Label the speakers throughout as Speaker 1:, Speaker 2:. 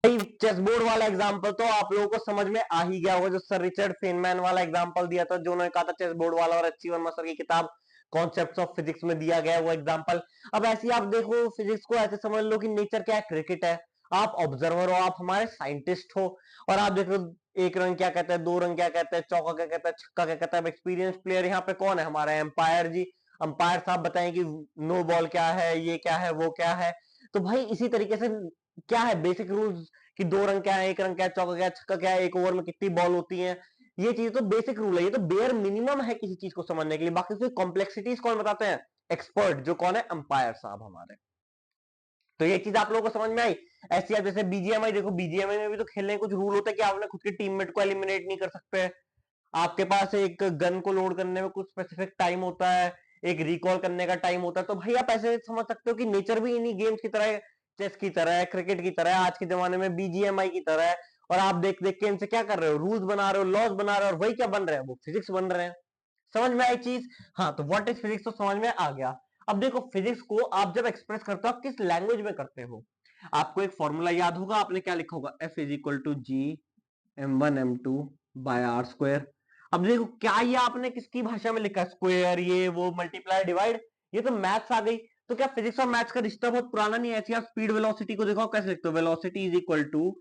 Speaker 1: भाई chess board वाला example तो आप लोगों को समझ में आ ही गया होगा, जो सर रिचर्ड फेनमैन वाला एग्जांपल दिया था, जो उन्होंने कहा था चेस बोर्ड वाला, और एच.सी. वर्मा सर की किताब कॉन्सेप्ट्स ऑफ फिजिक्स में दिया गया वो एग्जांपल। अब ऐसे ही आप देखो फिजिक्स को ऐसे समझ लो कि नेचर क्या है, क्रिकेट है, आप ऑब्जर्वर हो, आप हमारे साइंटिस्ट हो, और आप देखो एक रन क्या कहता है, दो रन क्या कहता है, चौका क्या कहता है, छक्का क्या कहता है। एक्सपीरियंस प्लेयर यहाँ पे कौन है, हमारा एम्पायर जी। अंपायर साहब बताएं कि नो बॉल क्या है, ये क्या है, वो क्या है। तो भाई इसी तरीके से क्या है बेसिक रूल्स, कि दो रन क्या है, एक रन क्या है, चौका क्या है, छक्का क्या है, एक ओवर में कितनी बॉल होती है। ये चीज तो बेसिक रूल है, ये तो बेयर मिनिमम है किसी चीज को समझने के लिए। बाकी उसकी कॉम्प्लेक्सिटीज कौन बताते हैं, एक्सपर्ट, जो कौन है, अंपायर साहब हमारे। तो ये चीज आप लोगों को समझ में आई। ऐसी आप जैसे बीजीएमआई देखो, बीजीएमआई में भी तो खेलने के कुछ रूल होते हैं कि आप अपने खुद के टीममेट को एलिमिनेट नहीं कर सकते। आपके पास एक गन को लोड करने में कुछ स्पेसिफिक टाइम होता है, एक रिकॉल करने का टाइम होता है। तो भाई आप ऐसे समझ सकते हो कि नेचर भी इन्हीं गेम्स की तरह है, चेस की तरह है, क्रिकेट की तरह है, आज के जमाने में बीजीएमआई की तरह है। और आप देख देख के इनसे क्या कर रहे हो, रूल्स बना रहे हो, लॉज बना रहे हो, और वही क्या बन रहे हैं, वो फिजिक्स बन रहे हैं। समझ में आई चीज। हाँ, तो व्हाट इज फिजिक्स तो समझ में आ गया। अब देखो फिजिक्स को आप जब एक्सप्रेस करते हो, आप किस लैंग्वेज में करते हो। आपको एक फॉर्मूला याद होगा, आपने क्या लिखा होगा, F is equal to G m1 m2 by r square. अब देखो क्या ये आपने किसकी भाषा में लिखा, स्क्वायर, ये वो, मल्टीप्लाई, डिवाइड, ये तो मैथ्स आ गई। तो क्या फिजिक्स और मैथ्स का रिश्ता बहुत पुराना नहीं है। ऐसी आप स्पीड वेलोसिटी को देखो कैसे लिखते हो, velocity is equal to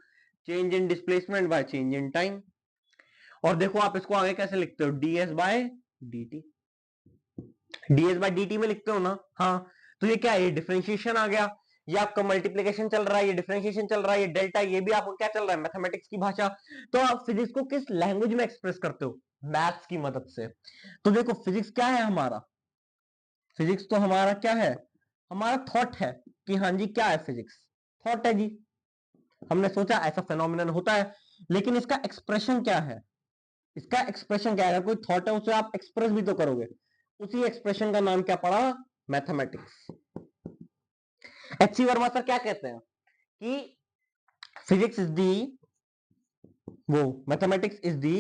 Speaker 1: change in displacement by change in time. और देखो आप इसको आगे कैसे लिखते हो, ds by dt, ds by dt में लिखते हो ना। हाँ, तो ये क्या है, ये डिफरेंशिएशन आ गया, ये आपका मल्टीप्लिकेशन चल रहा है, ये डिफरेंशिएशन चल रहा है, ये डेल्टा, ये भी आपको क्या चल रहा है, मैथमेटिक्स की भाषा। तो आप फिजिक्स को किस लैंग्वेज में एक्सप्रेस करते हो, मैथ्स की मदद से। तो देखो फिजिक्स क्या है हमारा, फिजिक्स तो हमारा क्या है, हमारा थॉट है, कि हाँ जी क्या है फिजिक्स, थॉट है जी। हमने सोचा ऐसा फेनोमेनन होता है, लेकिन इसका एक्सप्रेशन क्या है, इसका एक्सप्रेशन क्या है, अगर कोई थॉट है उसे आप एक्सप्रेस भी तो करोगे, उसी एक्सप्रेशन का नाम क्या पड़ा, मैथमेटिक्स। एच.सी. वर्मा सर क्या कहते हैं कि फिजिक्स इज दी, वो mathematics is the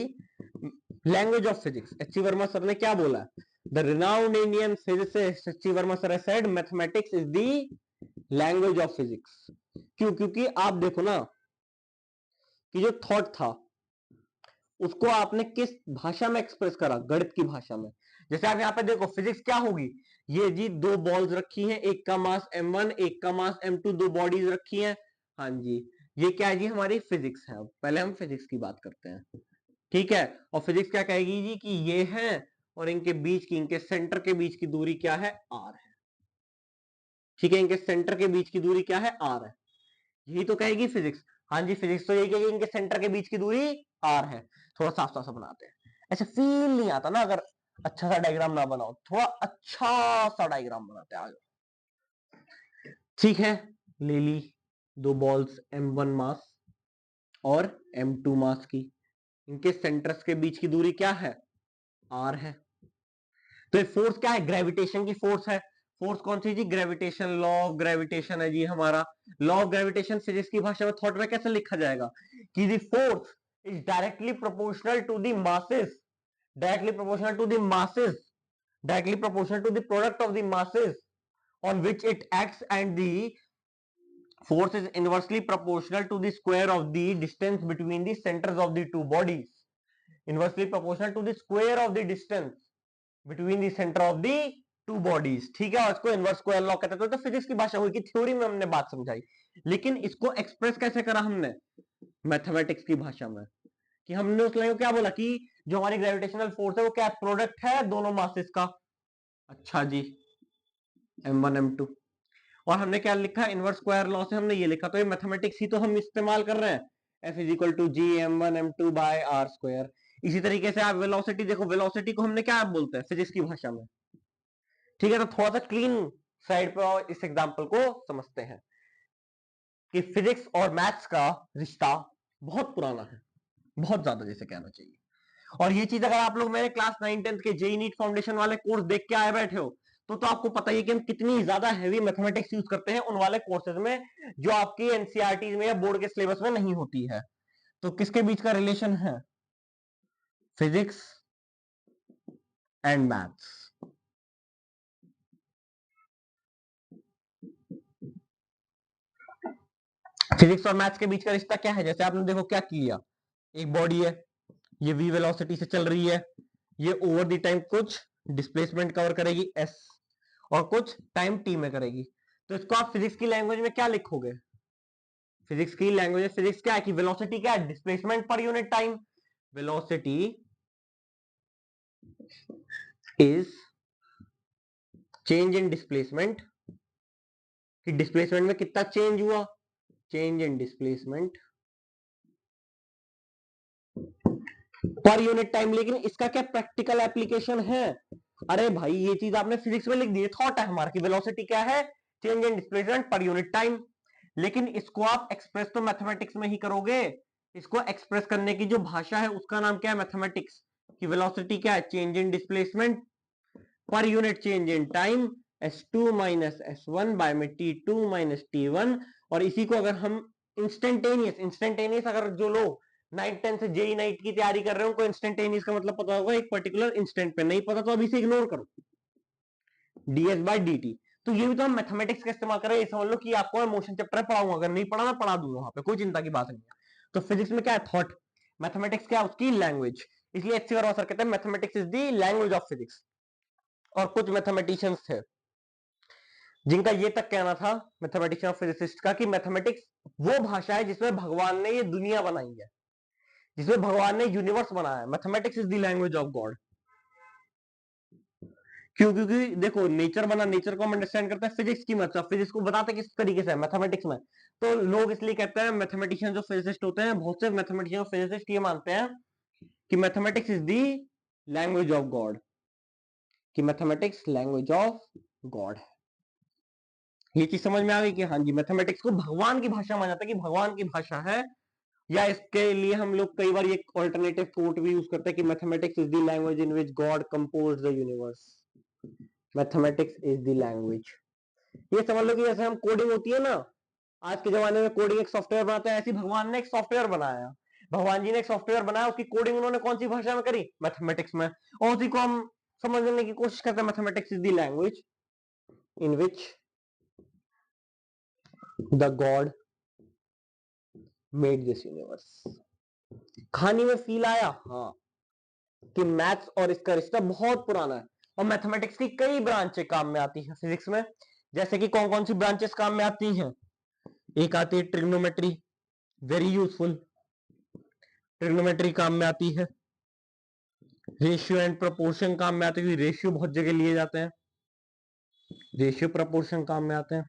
Speaker 1: language of physics. H C. Verma sir ने क्या बोला, the renowned Indian physicist H C. Verma sir said mathematics is the language of physics. क्यों, क्योंकि आप देखो ना कि जो थॉट था उसको आपने किस भाषा में एक्सप्रेस करा, गणित की भाषा में। जैसे आप यहाँ पे देखो फिजिक्स क्या होगी, ये जी दो बॉल्स रखी हैं, एक का मास m1, एक का मास m2, दो बॉडीज रखी हैं। हाँ जी, ये क्या है जी, हमारी फिजिक्स है। पहले हम फिजिक्स की बात करते हैं, ठीक है। और फिजिक्स क्या कहेगी जी, कि ये है और इनके बीच की, इनके सेंटर के बीच की दूरी क्या है, r है। ठीक है, इनके सेंटर के बीच की दूरी क्या है, r है, यही तो कहेगी फिजिक्स। हाँ जी, फिजिक्स तो यही कहेगी इनके सेंटर के बीच की दूरी r है। थोड़ा साफ साफ बनाते हैं, ऐसे फील नहीं आता ना अगर अच्छा सा डायग्राम ना बनाओ, थोड़ा अच्छा सा डायग्राम बनाते हैं आगे। ठीक है, ले ली दो बॉल्स, m1 मास और m2 मास की, इनके सेंटर्स के बीच की दूरी क्या है, r है। तो ये फोर्स क्या है, ग्रेविटेशन की फोर्स है। फोर्स कौन सी जी, ग्रेविटेशन, लॉ ऑफ ग्रेविटेशन है जी हमारा। लॉ ऑफ ग्रेविटेशन फिजिक्स की भाषा में थॉट में कैसे लिखा जाएगा, कि the force is directly proportional to the masses, directly proportional to the masses, directly proportional to the product of the masses on which it acts, and the force is inversely proportional to the square of the distance between the centers of the two bodies, inversely proportional to the square of the distance between the centre of the two bodies. ठीक है, और इसको inverse square law कहते हैं। तो physics की भाषा हुई कि थ्योरी में हमने बात समझाई, लेकिन इसको एक्सप्रेस कैसे करा हमने, मैथमेटिक्स की भाषा में। कि हमने उस लाइन को क्या बोला, कि जो हमारी ग्रेविटेशनल फोर्स है वो क्या, प्रोडक्ट है दोनों मासेस का। अच्छा जी, m1 m2, और हमने क्या लिखा, इनवर्स स्क्वायर लॉ से हमने ये लिखा। तो ये मैथमेटिक्स ही तो हम इस्तेमाल कर रहे हैं, F is equal to G m1 m2 by r square. इसी तरीके से आप वेलोसिटी देखो, वेलोसिटी को हमने क्या बोलते हैं फिजिक्स की भाषा में। ठीक है, तो थोड़ा सा क्लीन साइड पर इस एग्जांपल को समझते हैं, कि फिजिक्स और मैथ्स का रिश्ता बहुत पुराना है, बहुत ज्यादा जैसे कहना चाहिए। और ये चीज अगर आप लोग मेरे क्लास 9 10 के जेई नीट फाउंडेशन वाले कोर्स देख के आए बैठे हो, तो आपको पता ही है कि हम कितनी ज्यादा हैवी मैथमेटिक्स यूज करते हैं उन वाले कोर्सेज में, जो आपकी एनसीईआरटी में या बोर्ड के सिलेबस में नहीं होती है। तो किसके बीच का रिलेशन है, फिजिक्स एंड मैथ्स। फिजिक्स और मैथ्स के बीच का रिश्ता क्या है? जैसे आपने देखो क्या किया, एक बॉडी है, ये v वेलोसिटी से चल रही है, ये ओवर द टाइम कुछ डिस्प्लेसमेंट कवर करेगी s और कुछ टाइम t में करेगी। तो इसको आप फिजिक्स की लैंग्वेज में क्या लिखोगे? फिजिक्स की लैंग्वेज, फिजिक्स क्या है कि वेलोसिटी क्या है? Displacement per unit time. Velocity is change in displacement, कि डिस्प्लेसमेंट में कितना चेंज हुआ, change in displacement per unit time. लेकिन इसका क्या प्रैक्टिकल एप्लीकेशन है? अरे भाई ये चीज आपने फिजिक्स में लिख दी, थॉट है हमारा कि वेलोसिटी क्या है, change in displacement per unit time. लेकिन इसको आप एक्सप्रेस तो मैथमेटिक्स में ही करोगे। इसको एक्सप्रेस करने की जो भाषा है उसका नाम क्या है? मैथमेटिक्स। कि वेलोसिटी क्या है? Change in displacement per unit change in time, s2 minus s1 by में t2 माइनस t1। और इसी को अगर हम इंस्टेंटेनियस अगर जो लोग 9th 10th से जेई नाइट की तैयारी कर रहे हो उनको इंस्टेंटेनियस का मतलब पता होगा, एक पर्टिकुलर इंस्टेंट पे। नहीं पता तो अभी से इग्नोर करो, ds बाय dt। तो ये भी तो हम मैथमेटिक्स का इस्तेमाल कर रहे हैं। ये समझ लो कि आपको मैं मोशन चैप्टर पढ़ाऊंगा, अगर नहीं पढ़ा मैं पढ़ा दूंगा वहां पे, कोई चिंता की बात नहीं है। तो फिजिक्स में क्या है? थॉट। मैथमेटिक्स क्या है? उसकी लैंग्वेज। इसलिए एचसी वर्मा सर कहते हैं mathematics is the language of physics. और कुछ मैथमेटिशियंस थे जिनका ये तक कहना था, मैथमेटिशियन ऑफ फिजिसिस्ट का, कि मैथमेटिक्स वो भाषा है जिसमें भगवान ने ये दुनिया बनाई है, जिसमें भगवान ने यूनिवर्स बनाया है। Mathematics is the language of God. क्यों? क्योंकि देखो नेचर बना, नेचर को हम अंडरस्टैंड करते हैं फिजिक्स की मदद से। फिजिक्स को बताते किस तरीके से है? मैथमेटिक्स में। तो लोग इसलिए कहते हैं मैथमेटिशियन जो फिजिसिस्ट होते हैं, बहुत से मैथमेटिशियन फिजिसिस्ट ये मानते हैं कि mathematics is the language of God, कि मैथमेटिक्स लैंग्वेज ऑफ गॉड है। ये चीज समझ में आ गई कि हाँ जी मैथमेटिक्स को भगवान की भाषा माना जाता है, कि भगवान की भाषा है। या इसके लिए हम लोग कई बार ये ऑल्टरनेटिव कोट भी यूज करते हैं कि mathematics is the language in which God composed the universe. Mathematics is the language. ये समझ लो कि जैसे हम कोडिंग होती है ना, आज के जमाने में कोडिंग एक सॉफ्टवेयर बनाते हैं, ऐसी भगवान ने एक सॉफ्टवेयर बनाया। भगवान जी ने एक सॉफ्टवेयर बनाया, उसकी कोडिंग उन्होंने कौन सी भाषा में करी? मैथमेटिक्स में। और उसी को हम समझने की कोशिश करते हैं। Mathematics is the language in which the God made this universe. कहानी में फील आया? हाँ, कि मैथ्स और इसका रिश्ता बहुत पुराना है और मैथमेटिक्स की कई ब्रांचें काम में आती है फिजिक्स में। जैसे कि कौन कौन सी ब्रांचेस काम में आती हैं? एक आती है ट्रिग्नोमेट्री, वेरी यूजफुल, ट्रिग्नोमेट्री काम में आती है। रेशियो एंड प्रोपोर्शन काम में आते हैं, क्योंकि रेशियो बहुत जगह लिए जाते हैं, रेशियो प्रोपोर्शन काम में आते हैं।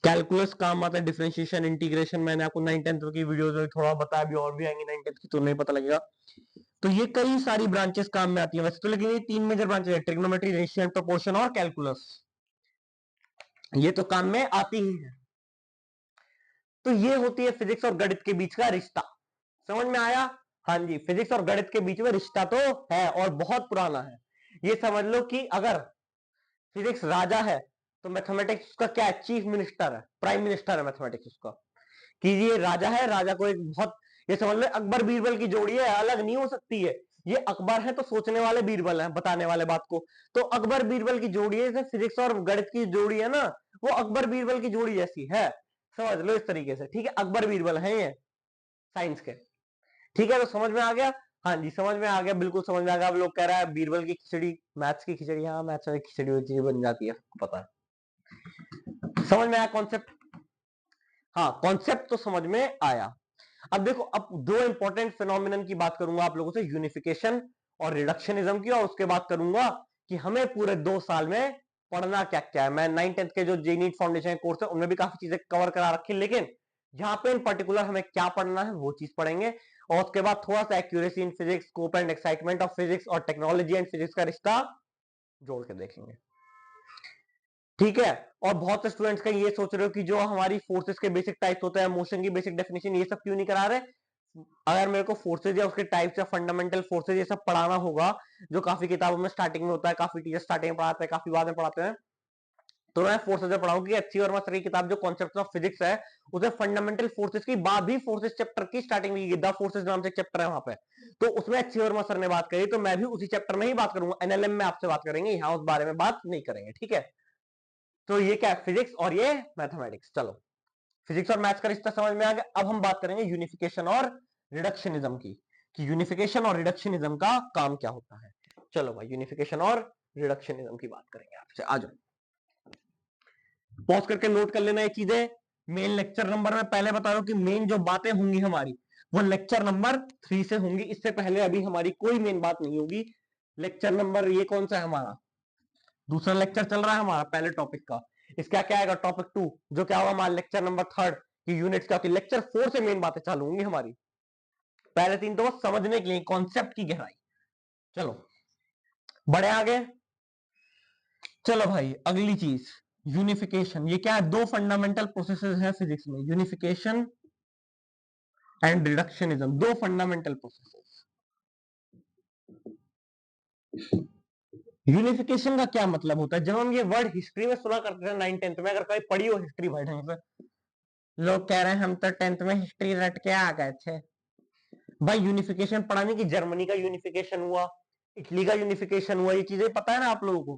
Speaker 1: कैलकुलस काम आता है, डिफरेंशिएशन इंटीग्रेशन। मैंने आपको 9th 10th की वीडियोस में थोड़ा बताया, भी और भी आएंगी 9th 10th की तो नहीं पता लगेगा। तो ये कई सारी ब्रांचेस काम में आती है वैसे तो, लेकिन ये 3 मेजर ब्रांचेस है, ट्रिग्नोमेट्री, रेशियो एंड प्रोपोर्शन और कैलकुलस। ये तो काम में आती ही है। तो ये होती है फिजिक्स और गणित के बीच का रिश्ता। समझ में आया? हाँ जी, फिजिक्स और गणित के बीच में रिश्ता तो है और बहुत पुराना है। ये समझ लो कि अगर फिजिक्स राजा है तो मैथमेटिक्स उसका क्या है? चीफ मिनिस्टर है, प्राइम मिनिस्टर है मैथमेटिक्स उसका। कि ये राजा है, राजा को एक बहुत, ये समझ लो अकबर बीरबल की जोड़ी है, अलग नहीं हो सकती है। ये अकबर है तो सोचने वाले बीरबल हैं, बताने वाले बात को। तो अकबर बीरबल की जोड़ी है, जैसे फिजिक्स और गणित की जोड़ी है ना, वो अकबर बीरबल की जोड़ी जैसी है। समझ लो इस तरीके से, ठीक है? अकबर बीरबल है ये साइंस के। ठीक है, तो समझ में आ गया? हाँ जी समझ में आ गया, बिल्कुल समझ में आ गया। अब लोग कह रहा है बीरबल की खिचड़ी मैथ्स की खिचड़ी। हाँ, मैथ्स में खिचड़ी हुई चीज बन जाती है, पता है। समझ में आया कॉन्सेप्ट? हाँ, कॉन्सेप्ट तो समझ में आया। अब देखो, अब दो इंपॉर्टेंट फिनोमिनन की बात करूंगा आप लोगों से, यूनिफिकेशन और रिडक्शनिज्म की, और उसके बाद करूंगा कि हमें पूरे 2 साल में पढ़ना क्या क्या है। मैं 9th 10th के जो जे नीट फाउंडेशन कोर्स है उनमें भी काफी चीजें कवर करा रखी, लेकिन यहाँ पे इन पर्टिकुलर हमें क्या पढ़ना है वो चीज पढ़ेंगे। और उसके बाद थोड़ा सा accuracy in physics, scope and excitement of physics और टेक्नोलॉजी एंड फिजिक्स का रिश्ता जोड़ के देखेंगे। ठीक है? और बहुत से स्टूडेंट्स का ये सोच रहे हो कि जो हमारी फोर्सेस के बेसिक टाइप्स होते हैं, मोशन की बेसिक डेफिनेशन, ये सब क्यों नहीं करा रहे? अगर मेरे को फोर्सेज या उसके टाइप्स या फंडामेंटल फोर्सेज ये सब पढ़ाना होगा, जो काफी किताबों में स्टार्टिंग में होता है, काफी टीचर स्टार्टिंग में पढ़ाते हैं, काफी बाद में पढ़ाते हैं, तो मैं फोर्सेज में पढ़ाऊंगी। कि अच्छी वर्मा सर की किताब जो कॉन्सेप्ट ऑफ फिजिक्स है, उसे फंडामेंटल फोर्सेज की बात भी फोर्सेज चैप्टर की स्टार्टिंग में, द फोर्सेज नाम से चैप्टर है वहां पे, तो उसमें अच्छी वर्मा सर ने बात करी, तो मैं भी उसी चैप्टर में ही बात करूंगा। एनएलएम में आपसे बात करेंगे, यहाँ उस बारे में बात नहीं करेंगे। ठीक है? तो ये क्या है? फिजिक्स और ये मैथमेटिक्स। चलो फिजिक्स और मैथ्स का रिश्ता समझ में आ गया। अब हम बात करेंगे यूनिफिकेशन और रिडक्शनिज्म की, कि यूनिफिकेशन और रिडक्शनिज्म का काम क्या होता है। चलो भाई यूनिफिकेशन और रिडक्शनिज्म की बात करेंगे आपसे। आ जाओ, पॉज करके नोट कर लेना ये चीजें। मेन लेक्चर नंबर में पहले बता रहा हूं कि मेन जो बातें होंगी हमारी वो लेक्चर नंबर 3 से होंगी, इससे पहले अभी हमारी कोई मेन बात नहीं होगी। लेक्चर नंबर ये कौन सा है हमारा, दूसरा लेक्चर चल रहा है हमारा पहले टॉपिक का। इसका क्या आएगा टॉपिक 2, जो क्या होगा हमारा लेक्चर नंबर 3 की यूनिट्स का। लेक्चर 4 से मेन बातें चालू होंगी हमारी। पहले 3 तो बस समझने के लिए, कॉन्सेप्ट की गहराई। चलो बड़े आगे। चलो भाई अगली चीज यूनिफिकेशन। ये क्या है, दो फंडामेंटल प्रोसेसेस हैं फिजिक्स में, यूनिफिकेशन एंड रिडक्शनिज्म, दो फंडामेंटल प्रोसेसेस। यूनिफिकेशन का क्या मतलब होता है, जब हम ये वर्ड हिस्ट्री में सुना करते थे 9th-10th में, अगर कभी पढ़ी हो हिस्ट्री भाई ढंग से, लोग कह रहे हैं हम तो 10th में हिस्ट्री रट के आ गए थे। भाई यूनिफिकेशन पढ़ा नहीं कि जर्मनी का यूनिफिकेशन हुआ, इटली का यूनिफिकेशन हुआ, ये चीजें पता है ना आप लोगों को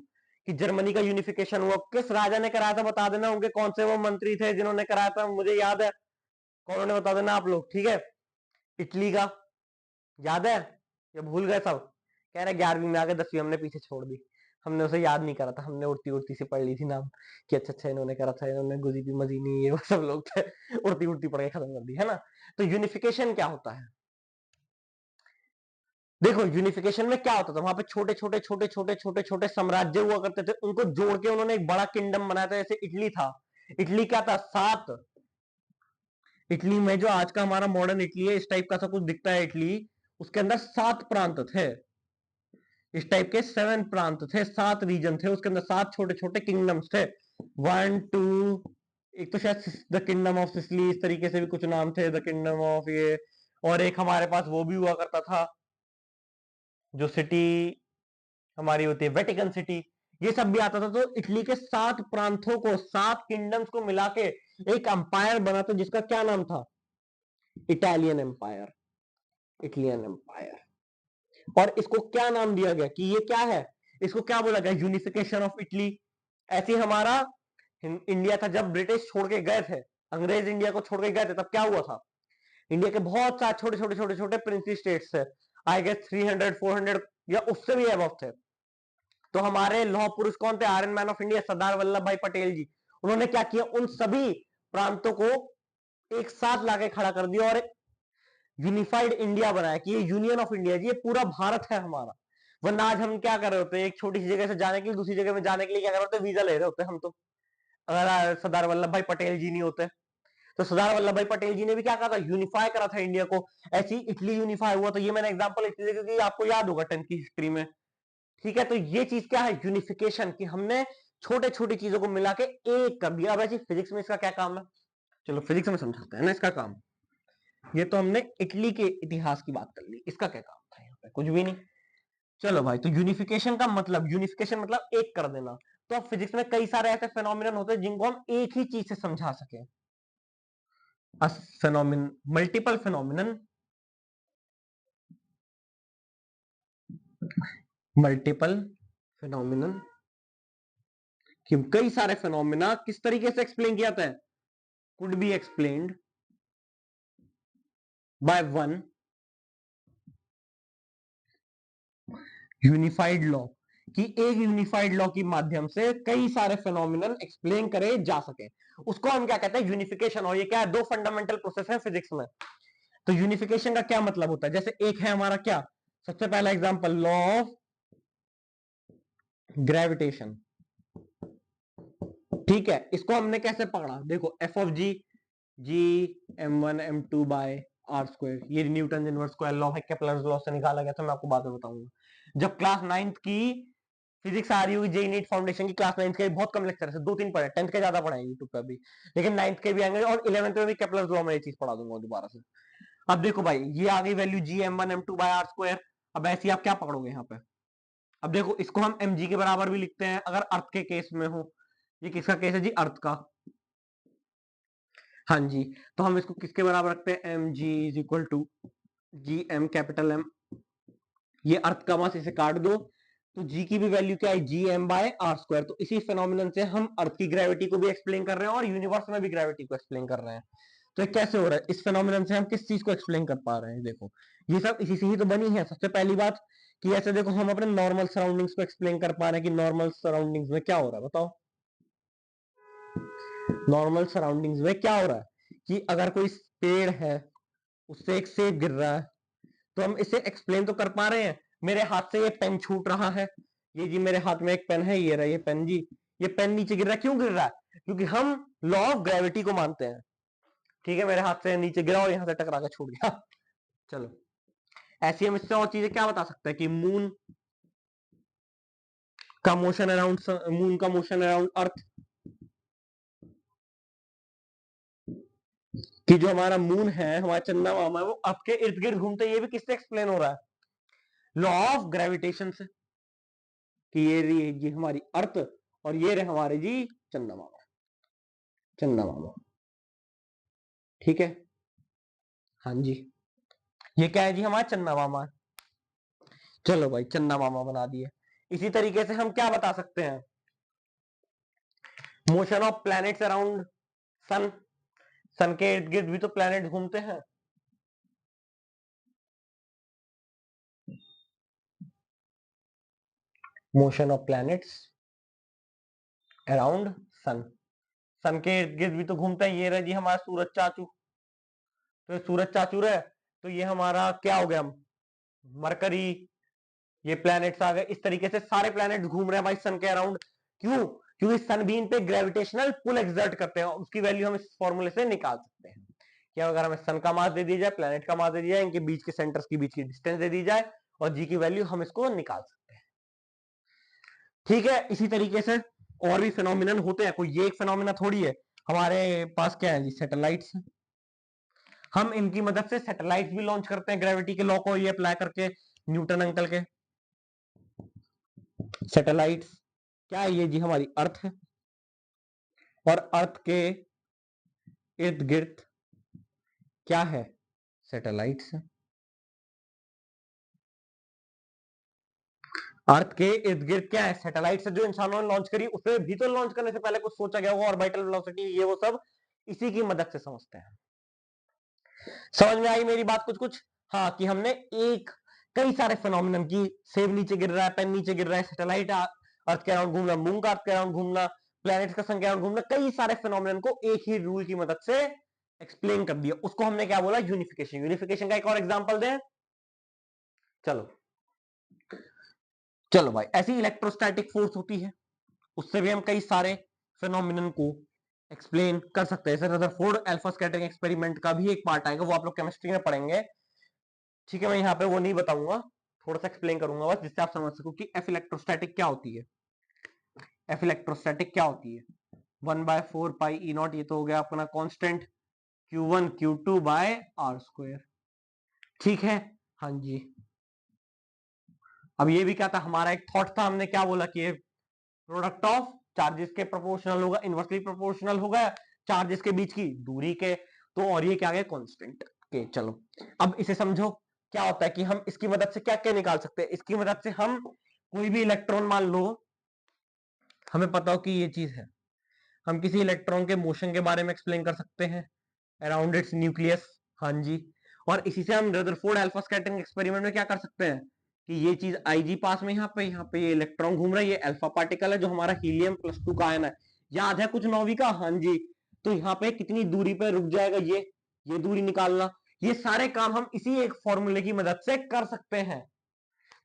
Speaker 1: कि जर्मनी का यूनिफिकेशन हुआ, किस राजा ने कराया था बता देना, उनके कौन से वो मंत्री थे जिन्होंने कराया था, मुझे याद है, कौन ने बता देना आप लोग, ठीक है। इटली का याद है या भूल गए सब, कह रहे 11वीं में आके 10वीं हमने पीछे छोड़ दी, हमने उसे याद नहीं करा था, हमने उड़ती उड़ती से पढ़ ली थी नाम कि अच्छा अच्छा इन्होंने करा था, इन्होंने गुजीबी मजीनी ये वो सब लोग थे, उड़ती उड़ती पढ़ के खत्म कर दी है ना। तो यूनिफिकेशन क्या होता है, देखो यूनिफिकेशन में क्या होता था, वहां पे छोटे छोटे छोटे छोटे छोटे छोटे साम्राज्य हुआ करते थे, उनको जोड़ के उन्होंने एक बड़ा किंगडम बनाया था। जैसे इटली था, इटली क्या था, 7, इटली में जो आज का हमारा मॉडर्न इटली है इस टाइप का सा कुछ दिखता है इटली, उसके अंदर 7 प्रांत थे, इस टाइप के 7 प्रांत थे, 7 रीजन थे, उसके अंदर 7 छोटे छोटे किंगडम्स थे। 1 2, एक तो शायद द किंगडम ऑफ सिसिली, इस तरीके से भी कुछ नाम थे, द किंगडम ऑफ ये, और एक हमारे पास वो भी हुआ करता था जो सिटी हमारी होती है वेटिकन सिटी, ये सब भी आता था। तो इटली के 7 प्रांतों को, 7 किंगडम्स को मिला के एक अंपायर बना था, जिसका क्या नाम था, इटालियन एम्पायर, इटलियन एम्पायर। और इसको क्या नाम दिया गया कि ये क्या है, इसको क्या बोला गया, यूनिफिकेशन ऑफ इटली। ऐसे ही हमारा इंडिया था, जब ब्रिटिश छोड़ के गए थे, अंग्रेज इंडिया को छोड़ के गए थे, तब क्या हुआ था, इंडिया के बहुत सारे छोटे छोटे छोटे छोटे प्रिंसली स्टेट्स थे, आई गेस 300 400 या उससे भी अबव थे। तो हमारे लौह पुरुष कौन थे, iron man of India Sardar Vallabh भाई पटेल जी, उन्होंने क्या किया, उन सभी प्रांतों को एक साथ लाके खड़ा कर दिया और एक यूनिफाइड इंडिया बनाया कि ये यूनियन ऑफ इंडिया जी, ये पूरा भारत है हमारा। वरना आज हम क्या कर रहे होते हैं, एक छोटी सी जगह से जाने के लिए दूसरी जगह में जाने के लिए क्या कर रहे होते, वीजा ले रहे होते हम तो, अगर सरदार वल्लभ भाई पटेल जी नहीं होते। तो सरदार वल्लभ भाई पटेल जी ने भी क्या कहा था, यूनिफाई करा था इंडिया को। ऐसी इटली यूनिफाई हुआ, तो ये मैंने एग्जांपल इटली क्योंकि आपको याद होगा 10th की हिस्ट्री में, ठीक है। तो ये चीज क्या है, यूनिफिकेशन, कि हमने छोटे छोटी चीजों को मिला के एक कर दिया। अब ऐसी फिजिक्स में इसका क्या काम है, चलो फिजिक्स में समझाते हैं ना इसका काम। ये तो हमने इटली के इतिहास की बात कर ली, इसका क्या काम था यहाँ पे, कुछ भी नहीं। चलो भाई, तो यूनिफिकेशन का मतलब, यूनिफिकेशन मतलब एक कर देना। तो अब फिजिक्स में कई सारे ऐसे फेनोमिनन होते हैं जिनको हम एक ही चीज से समझा सके, phenomena, multiple phenomenon, multiple phenomenon, कि कई सारे फेनोमिना किस तरीके से एक्सप्लेन किया जाता है, could be explained by one unified law, कि एक यूनिफाइड लॉ के माध्यम से कई सारे फेनोमिनन एक्सप्लेन करे जा सके, उसको हम क्या कहते हैं, यूनिफिकेशन। और ये क्या है, दो फंडामेंटल प्रोसेस है फिजिक्स में। तो यूनिफिकेशन का क्या मतलब होता है, जैसे एक है हमारा क्या, सबसे पहला एग्जांपल लॉ ऑफ ग्रेविटेशन, ठीक है। इसको हमने कैसे पकड़ा, देखो F of G, G m1 m2 by r square, ये न्यूटन इनवर्स स्क्वायर लॉ है, केपलर्स लॉ से निकाला गया था, मैं आपको बाद में बताऊंगा। जब क्लास 9th की फिजिक्स आ रही होगी, जेई नीट फाउंडेशन की, क्लास 9th के बहुत कम लेक्चर है, 2-3 पढ़े, 10th के ज्यादा पढ़े यूट्यूब पे अभी, लेकिन 9th के भी आएंगे, और 11th में भी केपलर्स लॉ में ये चीज पढ़ा दूंगा दोबारा से। अब देखो भाई, ये आ गई value G m1 m2 by r square. अब ऐसी आप क्या पकड़ोगे यहाँ पे, अब देखो इसको हम mg के बराबर भी लिखते हैं अगर अर्थ के केस में हो। ये किसका केस है जी, अर्थ का, हाँ जी। तो हम इसको किसके बराबर रखते हैं, m g is equal to G m capital m, ये अर्थ का मास, इसे काट दो, तो जी की भी वैल्यू क्या है, G m by r square. तो इसी फिनोमिनन से हम अर्थ की ग्रेविटी को भी एक्सप्लेन कर रहे हैं और यूनिवर्स में भी ग्रेविटी को एक्सप्लेन कर रहे हैं। तो ये कैसे हो रहा है, इस फिनोमिनन से हम किस चीज को एक्सप्लेन कर पा रहे हैं, देखो ये सब इसी से ही तो बनी है। सबसे पहली बात कि ऐसे देखो हम अपने नॉर्मल सराउंडिंग्स को एक्सप्लेन कर पा रहे हैं कि नॉर्मल सराउंडिंग्स में क्या हो रहा है, बताओ नॉर्मल सराउंडिंग्स में क्या हो रहा है कि अगर कोई पेड़ है उससे एक सेब गिर रहा है तो हम इसे एक्सप्लेन तो कर पा रहे हैं। मेरे हाथ से ये पेन छूट रहा है, ये जी मेरे हाथ में एक पेन है, ये रहा ये पेन जी, ये पेन नीचे गिर रहा है, क्यों गिर रहा है, क्योंकि हम लॉ ऑफ ग्रेविटी को मानते हैं। ठीक है, मेरे हाथ से नीचे गिरा और यहां से टकरा कर छूट गया। चलो, ऐसी हम इससे और चीजें क्या बता सकते हैं कि मून का मोशन अराउंड अर्थ, कि जो हमारा मून है, हमारा चंदा मामा है, वो अर्थ के इर्द गिर्द घूमते, ये भी किससे एक्सप्लेन हो रहा है, लॉ ऑफ ग्रेविटेशन से, कि ये हमारी अर्थ और ये रहे हमारे जी चंदा मामा, चंदा मामा। ठीक है, हाँ जी, ये क्या है जी, हमारा चंदा मामा। चलो भाई, चंदा मामा बना दिए। इसी तरीके से हम क्या बता सकते हैं, motion of planets around sun, sun के इर्द गिर्द भी तो प्लैनेट घूमते हैं। Motion of planets around sun, sun के इर्द गिर्द भी तो घूमते हैं। ये रहे जी हमारा सूरज चाचू, तो सूरज चाचू रहे, तो ये हमारा क्या हो गया, मरकरी, ये प्लैनेट्स आ गए। इस तरीके से सारे प्लैनेट्स घूम रहे हैं भाई सन के अराउंड। क्यों, क्योंकि सन भी इन पे ग्रेविटेशनल पुल एक्सर्ट करते हैं। उसकी वैल्यू हम इस फॉर्मूले से निकाल सकते हैं कि अगर हमें सन का मास दे दी जाए, प्लैनेट का मास दे दिया जाए, इनके बीच के सेंटर्स के बीच की डिस्टेंस दे दी जाए और जी की वैल्यू हम इसको निकाल सकते हैं। ठीक है, इसी तरीके से और भी फिनोमिनन होते हैं, कोई ये एक फिनोमिना थोड़ी है। हमारे पास क्या है जी, सैटेलाइट्स। हम इनकी मदद से सैटेलाइट भी लॉन्च करते हैं ग्रेविटी के लॉ को ये अप्लाई करके, न्यूटन अंकल के। सैटेलाइट्स क्या है, ये जी हमारी अर्थ है और अर्थ के इर्द गिर्द क्या है, सैटेलाइट्स है। अर्थ के इर्द गिर्द क्या है, सैटेलाइट्स जो इंसानों ने लॉन्च करी, उसे भी तो लॉन्च करने से पहले कुछ सोचा गया होगा, ऑर्बिटल वेलोसिटी ये वो सब इसी की मदद से समझते हैं। समझ में आई मेरी बात कुछ कुछ, हाँ, कि हमने एक कई सारे फिनोमिनन की, सेब नीचे गिर रहा है, पेन नीचे गिर रहा है, सैटेलाइट अर्थ के अराउंड घूमना, मून का अर्थ के अराउंड घूमना, प्लैनेट्स का सन के अराउंड घूमना, कई सारे फिनोमिनन को एक ही रूल की मदद से एक्सप्लेन कर दिया। उसको हमने क्या बोला, यूनिफिकेशन। यूनिफिकेशन का एक और एग्जांपल दें, चलो चलो भाई, ऐसी इलेक्ट्रोस्टैटिक फोर्स होती है, उससे भी हम कई सारे फिनोमिनन को एक्सप्लेन कर सकते हैं। जैसे रदरफोर्ड अल्फा स्कैटरिंग एक्सपेरिमेंट का भी एक पार्ट आएगा, वो आप लोग केमिस्ट्री में पढ़ेंगे। ठीक है, मैं यहाँ पे वो नहीं बताऊंगा, थोड़ा सा एक्सप्लेन करूंगा बस, जिससे आप समझ सको कि एफ इलेक्ट्रोस्टैटिक क्या होती है। एफ इलेक्ट्रोस्टैटिक क्या होती है, 1/4 पाई ई नॉट, ये तो हो गया अपना constant, Q1 Q2 bye r square. ठीक है, हाँ जी। अब ये भी क्या था, हमारा एक थॉट था, हमने क्या बोला कि प्रोडक्ट ऑफ चार्जेस के प्रोपोर्शनल होगा, इनवर्सली प्रोपोर्शनल होगा चार्जेस के बीच की दूरी के। तो और ये क्या गया, कांस्टेंट के। चलो, अब इसे समझो क्या होता है कि हम इसकी मदद से क्या क्या निकाल सकते हैं। इसकी मदद से हम कोई भी इलेक्ट्रॉन, मान लो हमें पता हो कि ये चीज है, हम किसी इलेक्ट्रॉन के मोशन के बारे में एक्सप्लेन कर सकते हैं अराउंड इट्स न्यूक्लियस। हाँ जी, और इसी से हम रदरफोर्ड अल्फा स्कैटरिंग एक्सपेरिमेंट में क्या कर सकते हैं कि ये चीज आईजी पास में, यहाँ पे ये इलेक्ट्रॉन घूम रहा है, ये अल्फा पार्टिकल है जो हमारा हीलियम+2 का आयन है, याद है कुछ नौवीं का, हाँ जी। तो यहाँ पे कितनी दूरी पे रुक जाएगा, ये दूरी निकालना, ये सारे काम हम इसी एक फॉर्मूले की मदद से कर सकते हैं।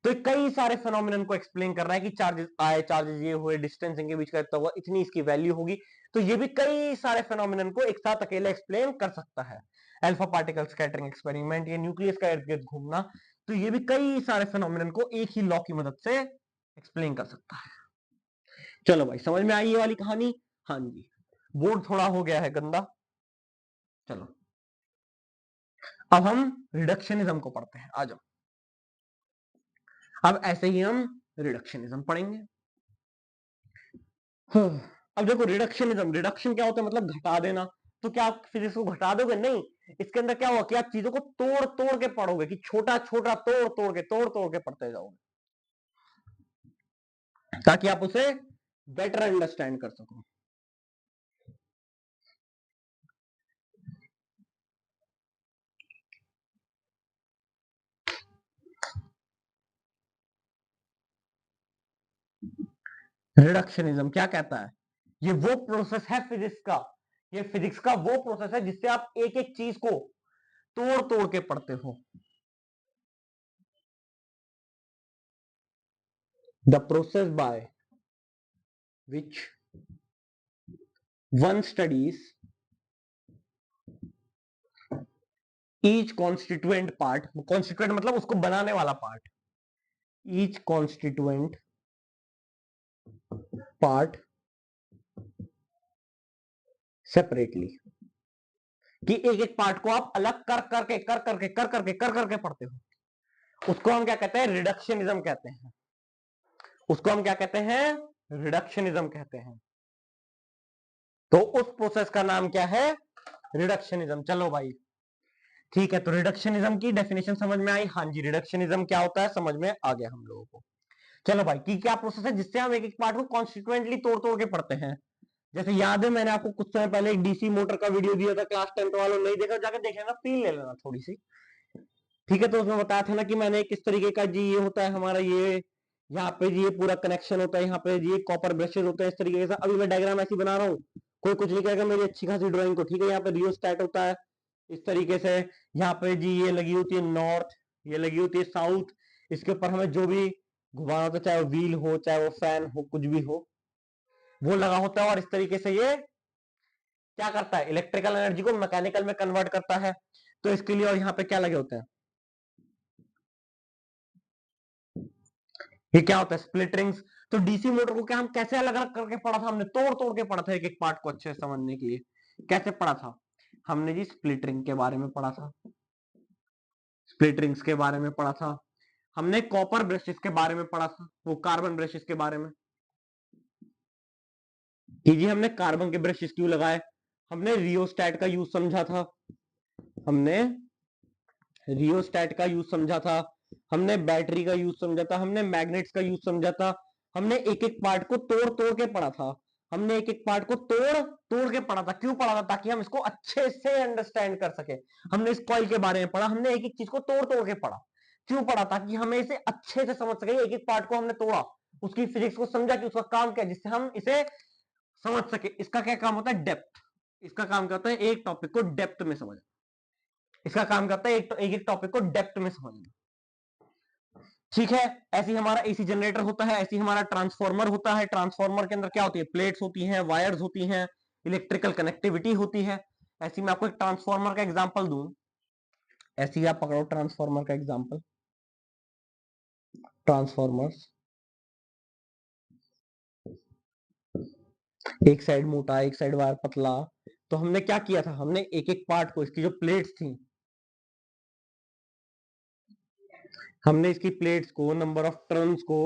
Speaker 1: तो कई सारे फिनोमिनन को एक्सप्लेन कर रहा है कि चार्जेस आए, चार्जेस ये हुए, डिस्टेंस इनके बीच का इतना हुआ, इतनी इसकी वैल्यू होगी। तो ये भी कई सारे फिनोमिनन को एक साथ अकेले एक्सप्लेन कर सकता है। अल्फा पार्टिकल स्कैटरिंग एक्सपेरिमेंट, ये न्यूक्लियस का इर्द गिर्द घूमना, तो ये भी कई सारे फिनोमिनन को एक ही लॉ की मदद से एक्सप्लेन कर सकता है। चलो भाई, समझ में आई ये वाली कहानी, हाँ जी। बोर्ड थोड़ा हो गया है गंदा। चलो, अब हम रिडक्शनिज्म को पढ़ते हैं, आ जाओ। अब ऐसे ही हम रिडक्शनिज्म पढ़ेंगे। अब देखो, रिडक्शनिज्म, रिडक्शन क्या होता है, मतलब घटा देना। तो क्या आप फिजिक्स को घटा दोगे, नहीं। इसके अंदर क्या होगा कि आप चीजों को तोड़ तोड़ के पढ़ोगे, कि छोटा छोटा तोड़ तोड़ के पढ़ते जाओगे। ताकि आप उसे बेटर अंडरस्टैंड कर सको। रिडक्शनिज्म क्या कहता है? ये वो प्रोसेस है फिजिक्स का, ये फिजिक्स का वो प्रोसेस है जिससे आप एक एक चीज को तोड़ तोड़ के पढ़ते हो। The process by which one studies each constituent part, constituent मतलब उसको बनाने वाला part, each constituent part separately, कि एक एक पार्ट को आप अलग कर करके पढ़ते हो। उसको हम क्या कहते हैं? रिडक्शनिज्म कहते हैं। उसको हम क्या कहते हैं? रिडक्शनिज्म कहते हैं। तो उस प्रोसेस का नाम क्या है? रिडक्शनिज्म। चलो भाई ठीक है, तो रिडक्शनिज्म की डेफिनेशन समझ में आई? हाँ जी, रिडक्शनिज्म क्या होता है समझ में आ गया हम लोगों को। चलो भाई, की क्या प्रोसेस है जिससे हम एक एक पार्ट को कॉन्स्टिट्यूएंटली तोड़ तोड़ के पढ़ते हैं? जैसे याद है मैंने आपको कुछ समय पहले एक डीसी मोटर का वीडियो दिया था, क्लास 10 वालों नहीं देखा जाकर देख लेना, फील ले लेना थोड़ी सी। ठीक है, तो उसमें बताया था ना कि मैंने किस तरीके का जी ये होता है हमारा, ये यहाँ पे जी ये पूरा कनेक्शन होता है, यहाँ पे जी कॉपर ब्रशेज होते हैं इस तरीके से। अभी मैं डायग्राम ऐसी बना रहा हूँ, कोई कुछ नहीं कहेगा मेरी अच्छी खासी ड्राइंग को। ठीक है, यहाँ पे रियोस्टैट होता है इस तरीके से, यहाँ पे जी ये लगी होती है नॉर्थ, ये लगी होती है साउथ, इसके ऊपर हमें जो भी घुमाना होता है, चाहे वो व्हील हो चाहे वो फैन हो कुछ भी हो, वो लगा होता है। और इस तरीके से ये क्या करता है? इलेक्ट्रिकल एनर्जी को मैकेनिकल में कन्वर्ट करता है। तो इसके लिए और यहाँ पे क्या लगे होते हैं? ये क्या होता है? Split rings. तो डीसी मोटर को क्या हम कैसे अलग अलग करके पढ़ा था? हमने तोड़ तोड़ के पढ़ा था एक एक पार्ट को अच्छे से समझने के लिए। कैसे पढ़ा था हमने जी? स्प्लिट रिंग के बारे में पढ़ा था, स्प्लिट रिंग्स के बारे में पढ़ा था हमने, कॉपर ब्रशेस के बारे में पढ़ा था, वो कार्बन ब्रशेस के बारे में कि जी हमने कार्बन के ब्रशेस क्यों लगाए, हमने रियोस्टैट का यूज समझा था, हमने रियोस्टैट का यूज समझा था, हमने बैटरी का यूज समझा था, हमने मैग्नेट्स का यूज समझा था, हमने एक एक पार्ट को तोड़ तोड़ के पढ़ा था, हमने एक एक पार्ट को तोड़ तोड़ के पढ़ा था। क्यों पढ़ा था? ताकि हम इसको अच्छे से अंडरस्टैंड कर सके। हमने इस कॉइल के बारे में पढ़ा, हमने एक एक चीज को तोड़ तोड़ के पढ़ा। क्यों पढ़ा? ताकि हमें इसे अच्छे से समझ सके। एक एक पार्ट को हमने तोड़ा, उसकी फिजिक्स को समझा कि उसका काम क्या है, जिससे हम इसे समझ सके। इसका क्या काम होता है? डेप्थ। इसका काम क्या होता है? एक टॉपिक को डेप्थ में समझना। इसका काम करता है एक एक टॉपिक को डेप्थ में समझना। ठीक है, ऐसी हमारा एसी जनरेटर होता है, ऐसी हमारा ट्रांसफार्मर होता है। ट्रांसफार्मर के अंदर क्या होती है? प्लेट्स होती हैं, वायर्स होती हैं, इलेक्ट्रिकल कनेक्टिविटी होती है। ऐसी मैं आपको एक ट्रांसफार्मर का एग्जांपल दूं, ऐसी आप पकड़ो ट्रांसफार्मर का एग्जांपल। ट्रांसफार्मर्स, एक साइड मोटा एक साइड वायर पतला। तो हमने क्या किया था? हमने एक एक पार्ट को, इसकी जो प्लेट्स थी, हमने इसकी प्लेट्स को, नंबर ऑफ टर्न्स को,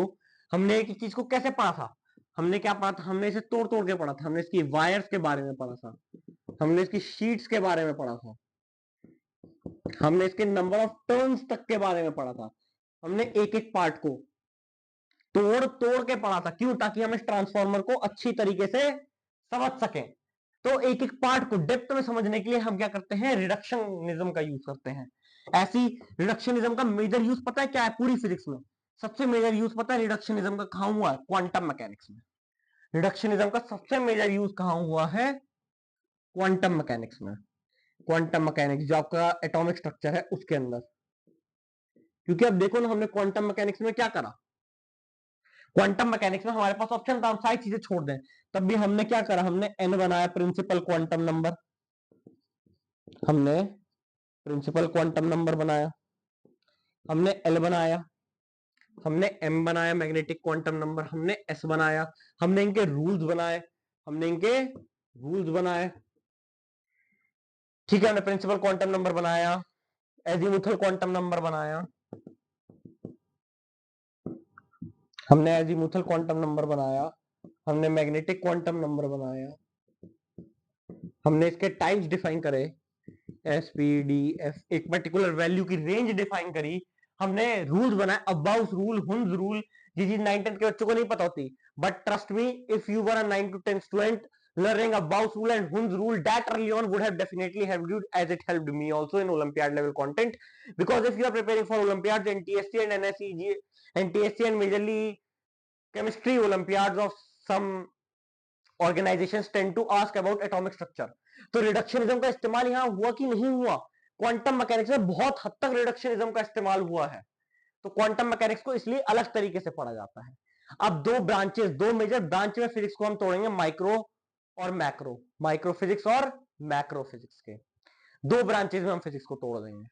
Speaker 1: हमने एक एक चीज को कैसे पढ़ा था? हमने क्या पढ़ा था? हमने इसे तोड़ तोड़ के पढ़ा था। हमने इसकी वायर्स के बारे में पढ़ा था, हमने इसकी शीट्स के बारे में पढ़ा था, हमने इसके नंबर ऑफ टर्न्स तक के बारे में पढ़ा था। हमने एक एक पार्ट को तोड़ तोड़ के पढ़ा था। क्यों? ताकि हम इस ट्रांसफार्मर को अच्छी तरीके से समझ सकें। तो एक एक पार्ट को डेप्थ में समझने के लिए हम क्या करते हैं? रिडक्शनिज्म का यूज करते हैं। ऐसी रिडक्शनिज्म का मेजर यूज पता है क्या है पूरी फिजिक्स में? सबसे मेजर यूज पता है रिडक्शनिज्म का कहां हुआ है? क्वांटम मैकेनिक्स में। रिडक्शनिज्म का सबसे मेजर यूज कहां हुआ है? क्वांटम मैकेनिक्स में। क्वांटम मैकेनिक्स जो आपका एटॉमिक स्ट्रक्चर है उसके अंदर। क्योंकि अब देखो ना, हमने क्वांटम मैकेनिक्स में क्या करा? क्वांटम मैकेनिक्स में हमारे पास ऑप्शन था हम सारी चीजें छोड़ दें, तब भी हमने क्या करा? हमने एन बनाया प्रिंसिपल क्वांटम नंबर, हमने प्रिंसिपल क्वांटम नंबर बनाया, हमने एल बनाया, हमने एम बनाया मैग्नेटिक क्वांटम नंबर, हमने एस बनाया, हमने इनके रूल्स बनाए, हमने इनके रूल्स बनाए। ठीक है, हमने प्रिंसिपल क्वांटम नंबर बनाया, एजीमुथल क्वांटम नंबर बनाया, हमने एजीमुथल क्वांटम नंबर बनाया, हमने मैग्नेटिक क्वांटम नंबर बनाया, हमने इसके टाइप्स डिफाइन करे, एस पी डी एफ, एक पर्टिकुलर वैल्यू की रेंज डिफाइन करी, हमने रूल्स बनाए, अबाउट रूल, हुन्स रूल, ये चीज 9th-10th के बच्चों को नहीं पता होती, but trust me, if you were a 9th to 10th student, learning about rule and Hund's rule that early on would have definitely helped you as it helped me also in Olympiad level content. Because if you are preparing for Olympiads and TSC and NSE and TSC and majorly chemistry Olympiads of some organizations tend to ask about atomic structure, तो reductionism का इस्तेमाल यहाँ हुआ कि नहीं हुआ? Quantum mechanics में बहुत हद तक रिडक्शनिज्म का इस्तेमाल हुआ है, तो क्वांटम मैकेनिक्स को इसलिए अलग तरीके से पढ़ा जाता है। अब दो ब्रांचेस, दो मेजर ब्रांच में फिजिक्स को हम तोड़ेंगे, माइक्रो और मैक्रो, माइक्रो फिजिक्स और मैक्रो फिजिक्स के दो ब्रांचेस में हम फिजिक्स को तोड़ देंगे,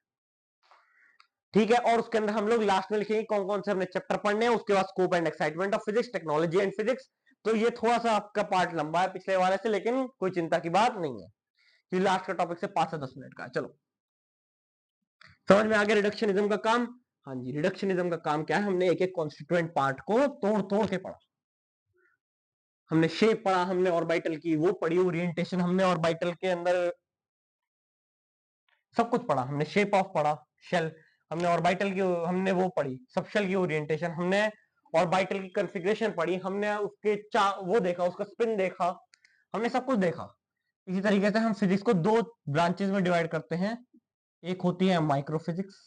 Speaker 1: ठीक है। और उसके अंदर हम लोग लास्ट में लिखेंगे कौन कौन से हमने चैप्टर पढ़ने हैं, उसके बाद scope and excitement of physics, technology and physics. तो ये थोड़ा सा आपका पार्ट लंबा है पिछले वाले से, लेकिन कोई चिंता की बात नहीं है, ये लास्ट का टॉपिक से 5 से 10 मिनट का है। चलो समझ में आ गया रिडक्शनिज्म का काम? हाँ जी, रिडक्शनिज्म का काम क्या है, हमने एक एक कॉन्स्टिट्यूएंट पार्ट को तोड़ तोड़ के पढ़ा। हमने शेप पढ़ा, हमने ऑर्बिटल की वो पढ़ी, ओरिएंटेशन, हमने ऑर्बिटल के अंदर सब कुछ पढ़ा, हमने शेप ऑफ पढ़ा, शेल, हमने ऑर्बिटल की, हमने वो पढ़ी सबशेल की ओरिएंटेशन, हमने ऑर्बिटल की कॉन्फ़िगरेशन पढ़ी, हमने उसके वो देखा, उसका स्पिन देखा, हमने सब कुछ देखा। इसी तरीके से हम फिजिक्स को दो ब्रांचेस में डिवाइड करते हैं, एक होती है माइक्रो फिजिक्स,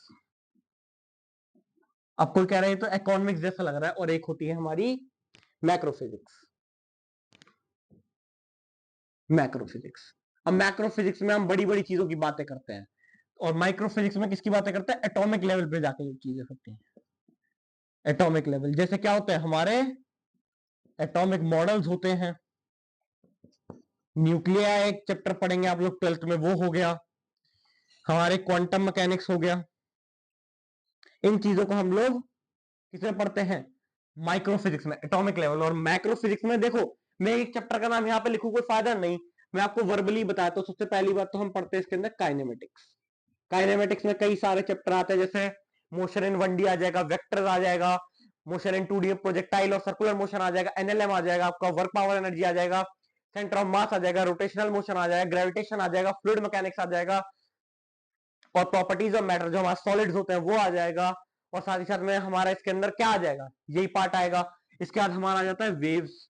Speaker 1: अब कोई कह रहा है तो इकोनॉमिक्स जैसा लग रहा है, और एक होती है हमारी मैक्रो फिजिक्स, मैक्रो फिजिक्स। अब मैक्रो फिजिक्स में हम बड़ी बड़ी चीजों की बातें करते हैं, और माइक्रो फिजिक्स में किसकी बातें करते हैं, एटॉमिक लेवल पे जाके जो चीजें होती हैं, एटॉमिक लेवल। जैसे क्या होते हैं हमारे एटॉमिक मॉडल्स होते हैं, न्यूक्लिया एक चैप्टर पढ़ेंगे आप लोग 12th में, वो हो गया, हमारे क्वांटम मैकेनिक्स हो गया। इन चीजों को हम लोग किसमें पढ़ते हैं, माइक्रो फिजिक्स में, एटॉमिक लेवल। और मैक्रो फिजिक्स में देखो, मैं एक चैप्टर का नाम यहाँ पे लिखूं कोई फायदा नहीं, मैं आपको वर्बली बताया। तो सबसे पहली बात तो हम पढ़ते हैं इसके अंदर काइनेमेटिक्स। काइनेमेटिक्स में कई सारे चैप्टर आते हैं, जैसे मोशन इन 1D आ जाएगा, वेक्टर आ जाएगा, मोशन इन 2D प्रोजेक्टाइल और सर्कुलर मोशन आ जाएगा, एनएलएम आ जाएगा, आपका वर्क पावर एनर्जी आ जाएगा, सेंटर ऑफ मास आ जाएगा, रोटेशनल मोशन आ जाएगा, ग्रेविटेशन आ जाएगा, फ्लूइड मैकेनिक्स आ जाएगा, और प्रॉपर्टीज ऑफ मैटर जो हमारे सॉलिड्स होते हैं वो आ जाएगा। और साथ ही साथ में हमारा इसके अंदर क्या आ जाएगा, यही पार्ट आएगा। इसके बाद हमारा आ जाता है वेव्स।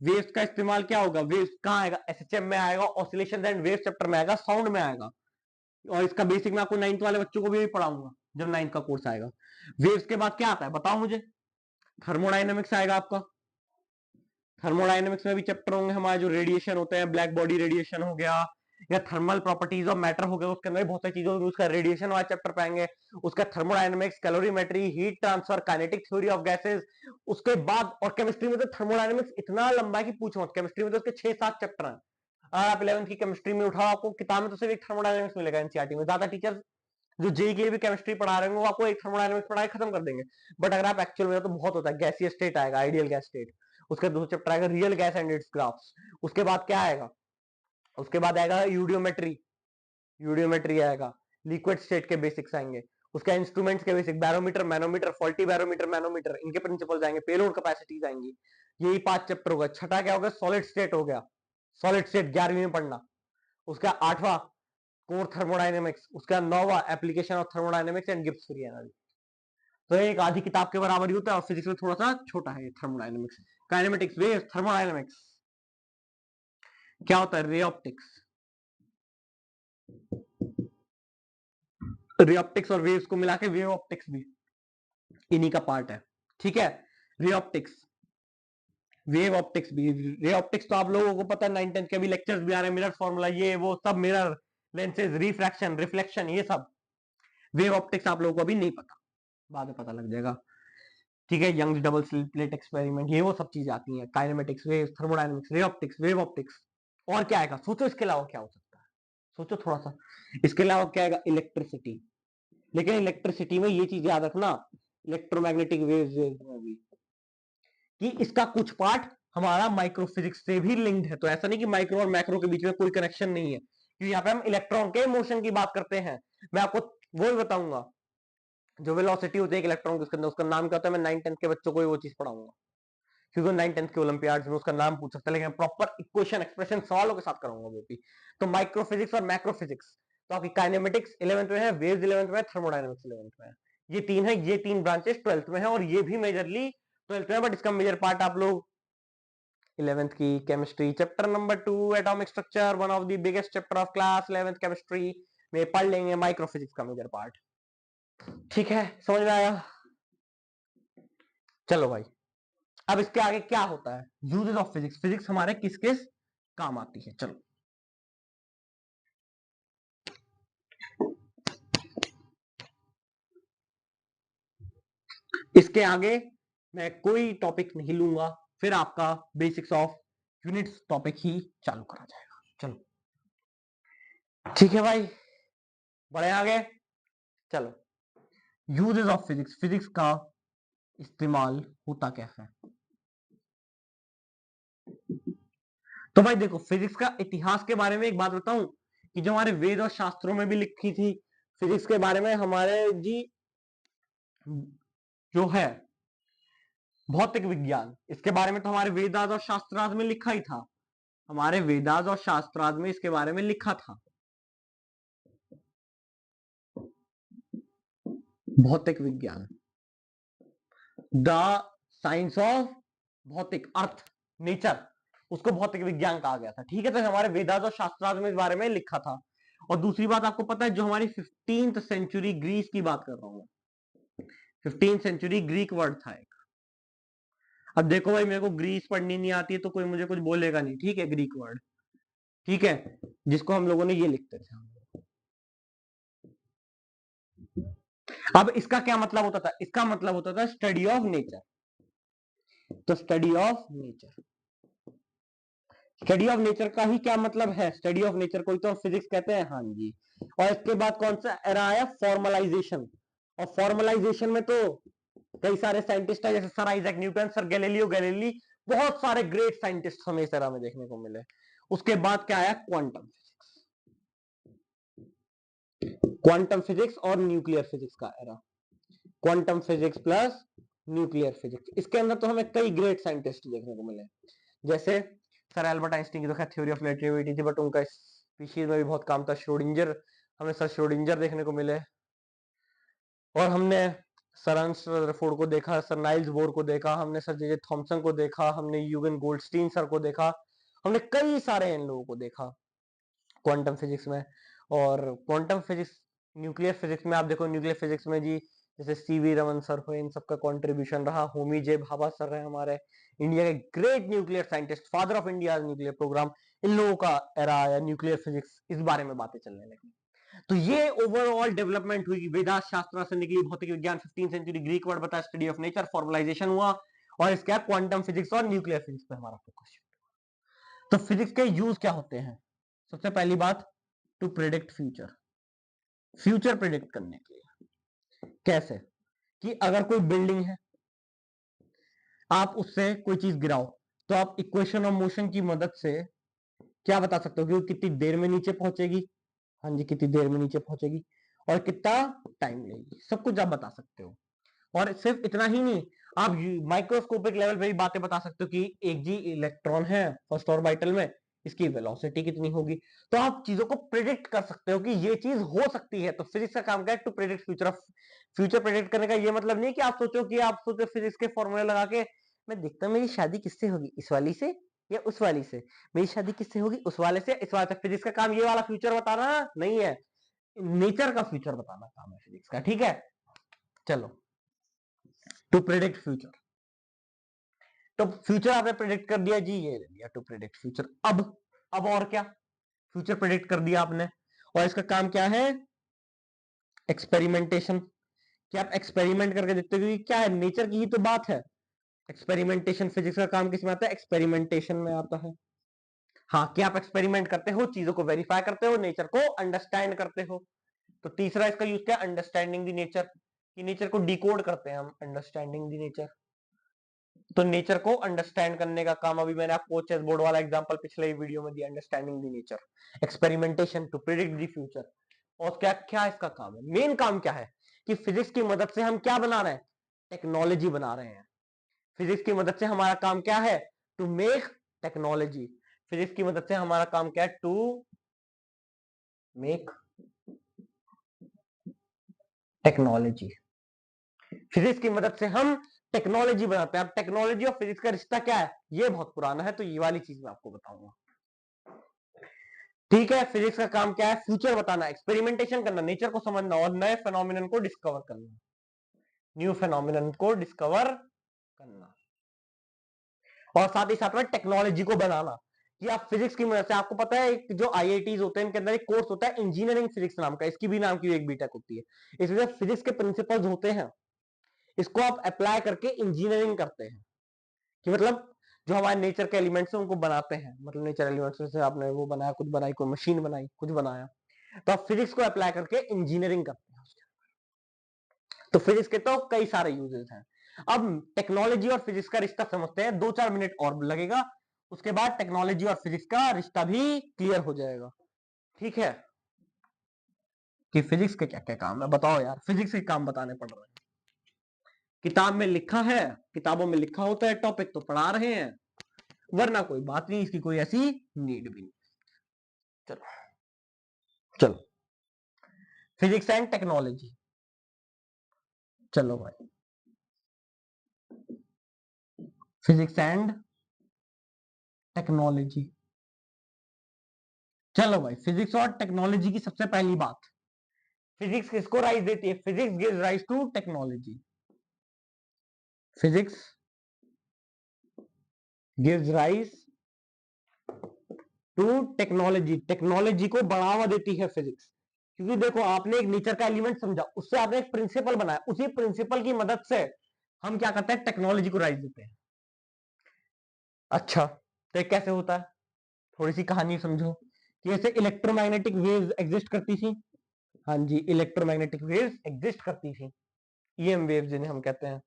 Speaker 1: वेव्स का इस्तेमाल क्या होगा, वेव्स कहाँ आएगा, एसएचएम में आएगा, ऑसिलेशन एंड वेव्स चैप्टर में आएगा, साउंड में आएगा। और इसका बेसिक मैं आपको 9th वाले बच्चों को भी पढ़ाऊंगा जब 9th का कोर्स आएगा। वेव्स के बाद क्या आता है बताओ मुझे, थर्मोडाइनमिक्स आएगा आपका। थर्मोडाइनमिक्स में भी चैप्टर होंगे हमारे, जो रेडिएशन होते हैं, ब्लैक बॉडी रेडिएशन हो गया, या थर्मल प्रॉपर्टीज ऑफ मैटर हो गया, उसके अंदर बहुत सारी चीजों उसका रेडिएशन वाला चैप्टर पाएंगे। उसका thermodynamics, calorimetry, heat transfer, kinetic theory of gases. उसके बाद और केमिस्ट्री में तो थर्मोडायनेमिक्स इतना लंबा है कि पूछो मत, केमिस्ट्री में तो उसके 6-7 चैप्टर हैं। अगर आप 11th की केमिस्ट्री में उठाओ, आपको किताब में तो सिर्फ एक थर्मोडायनेमिक्स मिलेगा एनसीईआरटी में। ज्यादा टीचर जो जेई के लिए भी केमिस्ट्री पढ़ा रहे हैं वो आपको एक थर्मोडायनेमिक्स पढ़ा के खत्म कर देंगे। बट अगर आप एक्चुअल में, तो बहुत होता है, गैसीय स्टेट आएगा, आइडियल गैस स्टेट, उसका दूसरा चैप्टर आएगा real gas and it's graphs. उसके बाद क्या आएगा, उसके बाद आएगा यूडियोमेट्री, यूडियोमेट्री आएगा, लिक्विड स्टेट के बेसिक्स आएंगे, उसका इंस्ट्रूमेंट्स के basic, barometer, manometer, faulty barometer, manometer, इनके प्रिंसिपल्स आएंगे, पेलोड कैपेसिटीज आएंगी। यही 5 चैप्टर होगा। छठा क्या होगा, सॉलिड स्टेट हो गया, सॉलिड स्टेट 11वीं में पढ़ना। उसका 8वां कोर थर्मोडायनेमिक्स, उसका 9वां application of thermodynamics and Gibbs free energy. तो एक आधी किताब के बराबर ही होता है, और फिजिक्स में थोड़ा सा छोटा है थर्मोडायनेमिक्स। Kinematics, waves, thermodynamics. क्या होता है, रे ऑप्टिक्स, रे ऑप्टिक्स और वेव्स को मिला के वेव ऑप्टिक्स भी इन्हीं का पार्ट है, ठीक है। रे ऑप्टिक्स, वेव ऑप्टिक्स भी, रे ऑप्टिक्स तो आप लोगों को पता है, 9th-10th के भी लेक्चर्स भी आ रहे हैं, मिरर फॉर्मूला, ये वो सब, मिरर, लेंसेज, रिफ्रैक्शन, रिफ्लेक्शन, ये सब। वेव ऑप्टिक्स आप लोगों को अभी नहीं पता, बाद में पता लग जाएगा, ठीक है। यंग्स डबल स्लिट एक्सपेरिमेंट, ये वो सब चीजें आती हैं, kinematics, waves, thermodynamics, ray optics, wave optics. और क्या आएगा सोचो, इसके अलावा क्या हो सकता है, सोचो थोड़ा सा, इसके अलावा क्या आएगा, इलेक्ट्रिसिटी। लेकिन इलेक्ट्रिसिटी में ये चीज याद रखना, इलेक्ट्रोमैग्नेटिक वेव्स में भी, कि इसका कुछ पार्ट हमारा माइक्रो फिजिक्स से भी लिंक्ड है। तो ऐसा नहीं कि माइक्रो और मैक्रो के बीच में कोई कनेक्शन नहीं है, क्योंकि यहाँ पे हम इलेक्ट्रॉन के मोशन की बात करते हैं। मैं आपको वो भी बताऊंगा, जो वेलोसिटी होती है इलेक्ट्रॉन के, उसके अंदर उसका नाम क्या होता है, मैं 9th-10th के बच्चों को वो चीज पढ़ाऊंगा, क्योंकि 9th-10th के ओलंपियाड्स में उसका नाम पूछ सकते हैं, लेकिन प्रॉपर इक्वेशन एक्सप्रेशन सवालों के साथ कराऊंगा वो भी। तो माइक्रो फिजिक्स और मैक्रो फिजिक्स, तो आपकी काइनेमेटिक्स 11th में है, वेव्स 11th में है, थर्मोडायनेमिक्स 11th में है। ये तीन है, ये 3 ब्रांचेस 12th में है, और ये भी मेजरली 12th में, बट इसका मेजर पार्ट आप लोग 11th की chemistry chapter number 2 atomic structure, one of the biggest chapter of class 11th chemistry में पढ़ लेंगे, माइक्रोफिजिक्स का मेजर पार्ट। ठीक है, समझ में आया? चलो भाई, अब इसके आगे क्या होता है, यूजेस ऑफ फिजिक्स, फिजिक्स हमारे किस किस काम आती है। चलो इसके आगे मैं कोई टॉपिक नहीं लूंगा, फिर आपका बेसिक्स ऑफ यूनिट्स टॉपिक ही चालू करा जाएगा। चलो ठीक है भाई, बढ़े आगे। चलो, यूजेस ऑफ फिजिक्स, फिजिक्स का इस्तेमाल होता कैसे है। तो भाई देखो, फिजिक्स का इतिहास के बारे में एक बात बताऊं कि जो हमारे वेद और शास्त्रों में भी लिखी थी फिजिक्स के बारे में, हमारे जी जो है भौतिक विज्ञान, इसके बारे में तो हमारे वेदास और शास्त्रार्थ में लिखा ही था, हमारे वेदास और शास्त्रार्थ में इसके बारे में लिखा था। भौतिक विज्ञान, द साइंस ऑफ भौतिक, अर्थ, नेचर, उसको भौतिक विज्ञान कहा गया था। ठीक है, तो हमारे वेदास और शास्त्रार्थ में इस बारे में लिखा था। और दूसरी बात आपको पता है, जो हमारी 15th सेंचुरी ग्रीस की बात कर रहा हूं, 15th सेंचुरी ग्रीक वर्ड था एक। अब देखो भाई, मेरे को ग्रीस पढ़नी नहीं आती है तो कोई मुझे कुछ बोलेगा नहीं, ठीक है, ग्रीक वर्ड, ठीक है, जिसको हम लोगों ने ये लिखते थे। अब इसका क्या मतलब होता था, इसका मतलब होता था स्टडी ऑफ नेचर। तो study of nature, study of nature का ही क्या मतलब है, स्टडी ऑफ नेचर को ही तो फिजिक्स कहते हैं। हाँ जी। और इसके बाद कौन सा एरा आया, फॉर्मलाइजेशन। और फॉर्मलाइजेशन में तो कई सारे साइंटिस्ट है, जैसे sir Isaac Newton, sir Galileo Galilei, बहुत सारे ग्रेट साइंटिस्ट हमें इस एरा में देखने को मिले। उसके बाद क्या आया, क्वांटम फिजिक्स, क्वांटम फिजिक्स और न्यूक्लियर फिजिक्स का era, quantum physics plus nuclear physics. इसके अंदर तो हमें कई ग्रेट साइंटिस्ट देखने को मिले, जैसे सर एल्बर्ट आइंस्टीन की तो खैर थ्योरी ऑफ रिलेटिविटी थी, बट उनका स्पीशीज में भी बहुत काम था। श्रोडिंजर, हमें सर श्रोडिंजर देखने को मिले। और हमने सर अर्नस्ट रदरफोर्ड को देखा, सर नाइल्स बोर को देखा, हमने सर जे जे थॉमसन को देखा, हमने यूगन गोल्डस्टीन सर को देखा, हमने कई सारे इन लोगों को देखा क्वांटम फिजिक्स में। और क्वांटम फिजिक्स, न्यूक्लियर फिजिक्स में आप देखो, न्यूक्लियर फिजिक्स में जी जैसे सीवी रमन सर हुए, इन सबका कंट्रीब्यूशन रहा। होमी जे भाभा सर है हमारे इंडिया के great nuclear scientist, father of India nuclear programme, इन लोगों का एरा आया न्यूक्लियर फिजिक्स, इस बारे में बातें चलने लगी। तो ये ओवरऑल डेवलपमेंट हुई, वेदांत शास्त्र से निकली भौतिक विज्ञान, 15th सेंचुरी ग्रीक वर्ड बताया, स्टडी ऑफ नेचर, फॉर्मलाइजेशन हुआ, और इसका क्वांटम फिजिक्स और न्यूक्लियर फिजिक्स पे हमारा फोकस। तो फिजिक्स के यूज क्या होते हैं, सबसे पहली बात, to predict future, future predict करने के लिए। कैसे, कि अगर कोई बिल्डिंग है, आप उससे कोई चीज गिराओ, तो आप इक्वेशन ऑफ मोशन की मदद से क्या बता सकते हो कि वो कितनी देर में नीचे पहुंचेगी। हाँ जी, कितनी देर में नीचे पहुंचेगी और कितना टाइम लेगी, सब कुछ आप बता सकते हो। और सिर्फ इतना ही नहीं, आप माइक्रोस्कोपिक लेवल पे भी बातें बता सकते हो कि एक जी इलेक्ट्रॉन है फर्स्ट ऑर्बिटल में, इसकी वेलोसिटी कितनी होगी। तो आप चीजों को प्रिडिक्ट कर सकते हो कि ये चीज हो सकती है। तो फिजिक्स का काम क्या है, to predict future. Of future predict करने का ये मतलब नहीं कि आप सोचो फिजिक्स के फॉर्मूले लगा के, मैं देखता हूँ मेरी शादी किससे होगी, इस वाली से या उस वाली से, मेरी शादी किससे होगी, उस वाले से इस वाले से। फिजिक्स का काम ये वाला फ्यूचर बताना नहीं है, नेचर का फ्यूचर बताना काम है फिजिक्स का। ठीक है, चलो, टू प्रिडिक्ट फ्यूचर, तो फ्यूचर आपने प्रिडिक्ट कर दिया जी, ये ले लिया टू प्रिडिक्ट फ्यूचर। अब और क्या, फ्यूचर प्रिडिक्ट कर दिया आपने, और इसका काम क्या है, एक्सपेरिमेंटेशन, कि आप एक्सपेरिमेंट करके देखते हो, क्योंकि क्या है, नेचर की ही तो बात है। एक्सपेरिमेंटेशन, फिजिक्स का काम किस में आता है, एक्सपेरिमेंटेशन में आता है। हाँ, कि आप एक्सपेरिमेंट करते हो, चीजों को वेरीफाई करते हो, नेचर को अंडरस्टैंड करते हो। तो तीसरा इसका यूज क्या है, अंडरस्टैंडिंग द नेचर, कि नेचर को डिकोड करते हैं हम, अंडरस्टैंडिंग द नेचर। तो नेचर को अंडरस्टैंड करने का काम, अभी मैंने आपको चेस बोर्ड वाला एग्जांपल पिछले वीडियो में दिया, understanding the nature, experimentation to predict the future. और क्या क्या इसका काम है, मेन काम क्या है, कि फिजिक्स की मदद से हम क्या बना रहे हैं, टेक्नोलॉजी बना रहे हैं। फिजिक्स की मदद से हमारा काम क्या है, टू मेक टेक्नोलॉजी। फिजिक्स की मदद से हमारा काम क्या है, टू मेक टेक्नोलॉजी। फिजिक्स की मदद से हम टेक्नोलॉजी बनाते हैं। अब टेक्नोलॉजी और फिजिक्स का रिश्ता क्या है, ये बहुत पुराना है, तो ये वाली चीज मैं आपको बताऊंगा। ठीक है, फिजिक्स का काम क्या है, फ्यूचर बताना, एक्सपेरिमेंटेशन करना, नेचर को समझना और नए फेनोमिनन को डिस्कवर करना, न्यू फेनोमिनन को डिस्कवर करना, और साथ ही साथ में टेक्नोलॉजी को बनाना कि आप फिजिक्स की मदद से, आपको पता है एक जो आईआईटीज होते हैं इनके अंदर एक कोर्स होता है इंजीनियरिंग फिजिक्स नाम का, इसकी भी नाम की एक बीटेक होती है। इसमें फिजिक्स के प्रिंसिपल्स होते हैं, इसको आप अप्लाई करके इंजीनियरिंग करते हैं, कि मतलब जो हमारे नेचर के एलिमेंट्स हैं उनको बनाते हैं, मतलब नेचर एलिमेंट्स से आपने वो बनाया, कुछ बनाई, कोई मशीन बनाई, कुछ बनाया, तो आप फिजिक्स को अप्लाई करके इंजीनियरिंग करते हैं। तो फिजिक्स के तो कई सारे यूजेस हैं। अब टेक्नोलॉजी और फिजिक्स का रिश्ता समझते हैं, 2-4 मिनट और लगेगा, उसके बाद टेक्नोलॉजी और फिजिक्स का रिश्ता भी क्लियर हो जाएगा। ठीक है, कि फिजिक्स के क्या क्या काम है, बताओ यार, फिजिक्स के काम बताने पड़ रहे हैं। किताब में लिखा है, किताबों में लिखा होता है, टॉपिक तो पढ़ा रहे हैं, वरना कोई बात नहीं, इसकी कोई ऐसी नीड भी नहीं। चलो चलो, फिजिक्स एंड टेक्नोलॉजी, चलो भाई, फिजिक्स एंड टेक्नोलॉजी। चलो भाई, फिजिक्स और टेक्नोलॉजी की सबसे पहली बात, फिजिक्स किसको राइज देती है, physics gives rise to technology, physics gives rise to technology, technology को बढ़ावा देती है फिजिक्स। क्योंकि देखो, आपने एक नेचर का एलिमेंट समझा, उससे आपने एक प्रिंसिपल बनाया, उसी प्रिंसिपल की मदद से हम क्या करते हैं, टेक्नोलॉजी को राइज देते हैं। अच्छा, तो कैसे होता है, थोड़ी सी कहानी समझो, कि ऐसे इलेक्ट्रोमैग्नेटिक वेव्स एग्जिस्ट करती थी। हाँ जी, इलेक्ट्रोमैग्नेटिक वेव्स एग्जिस्ट करती थी, ईएम वेव्स जिन्हें हम कहते हैं।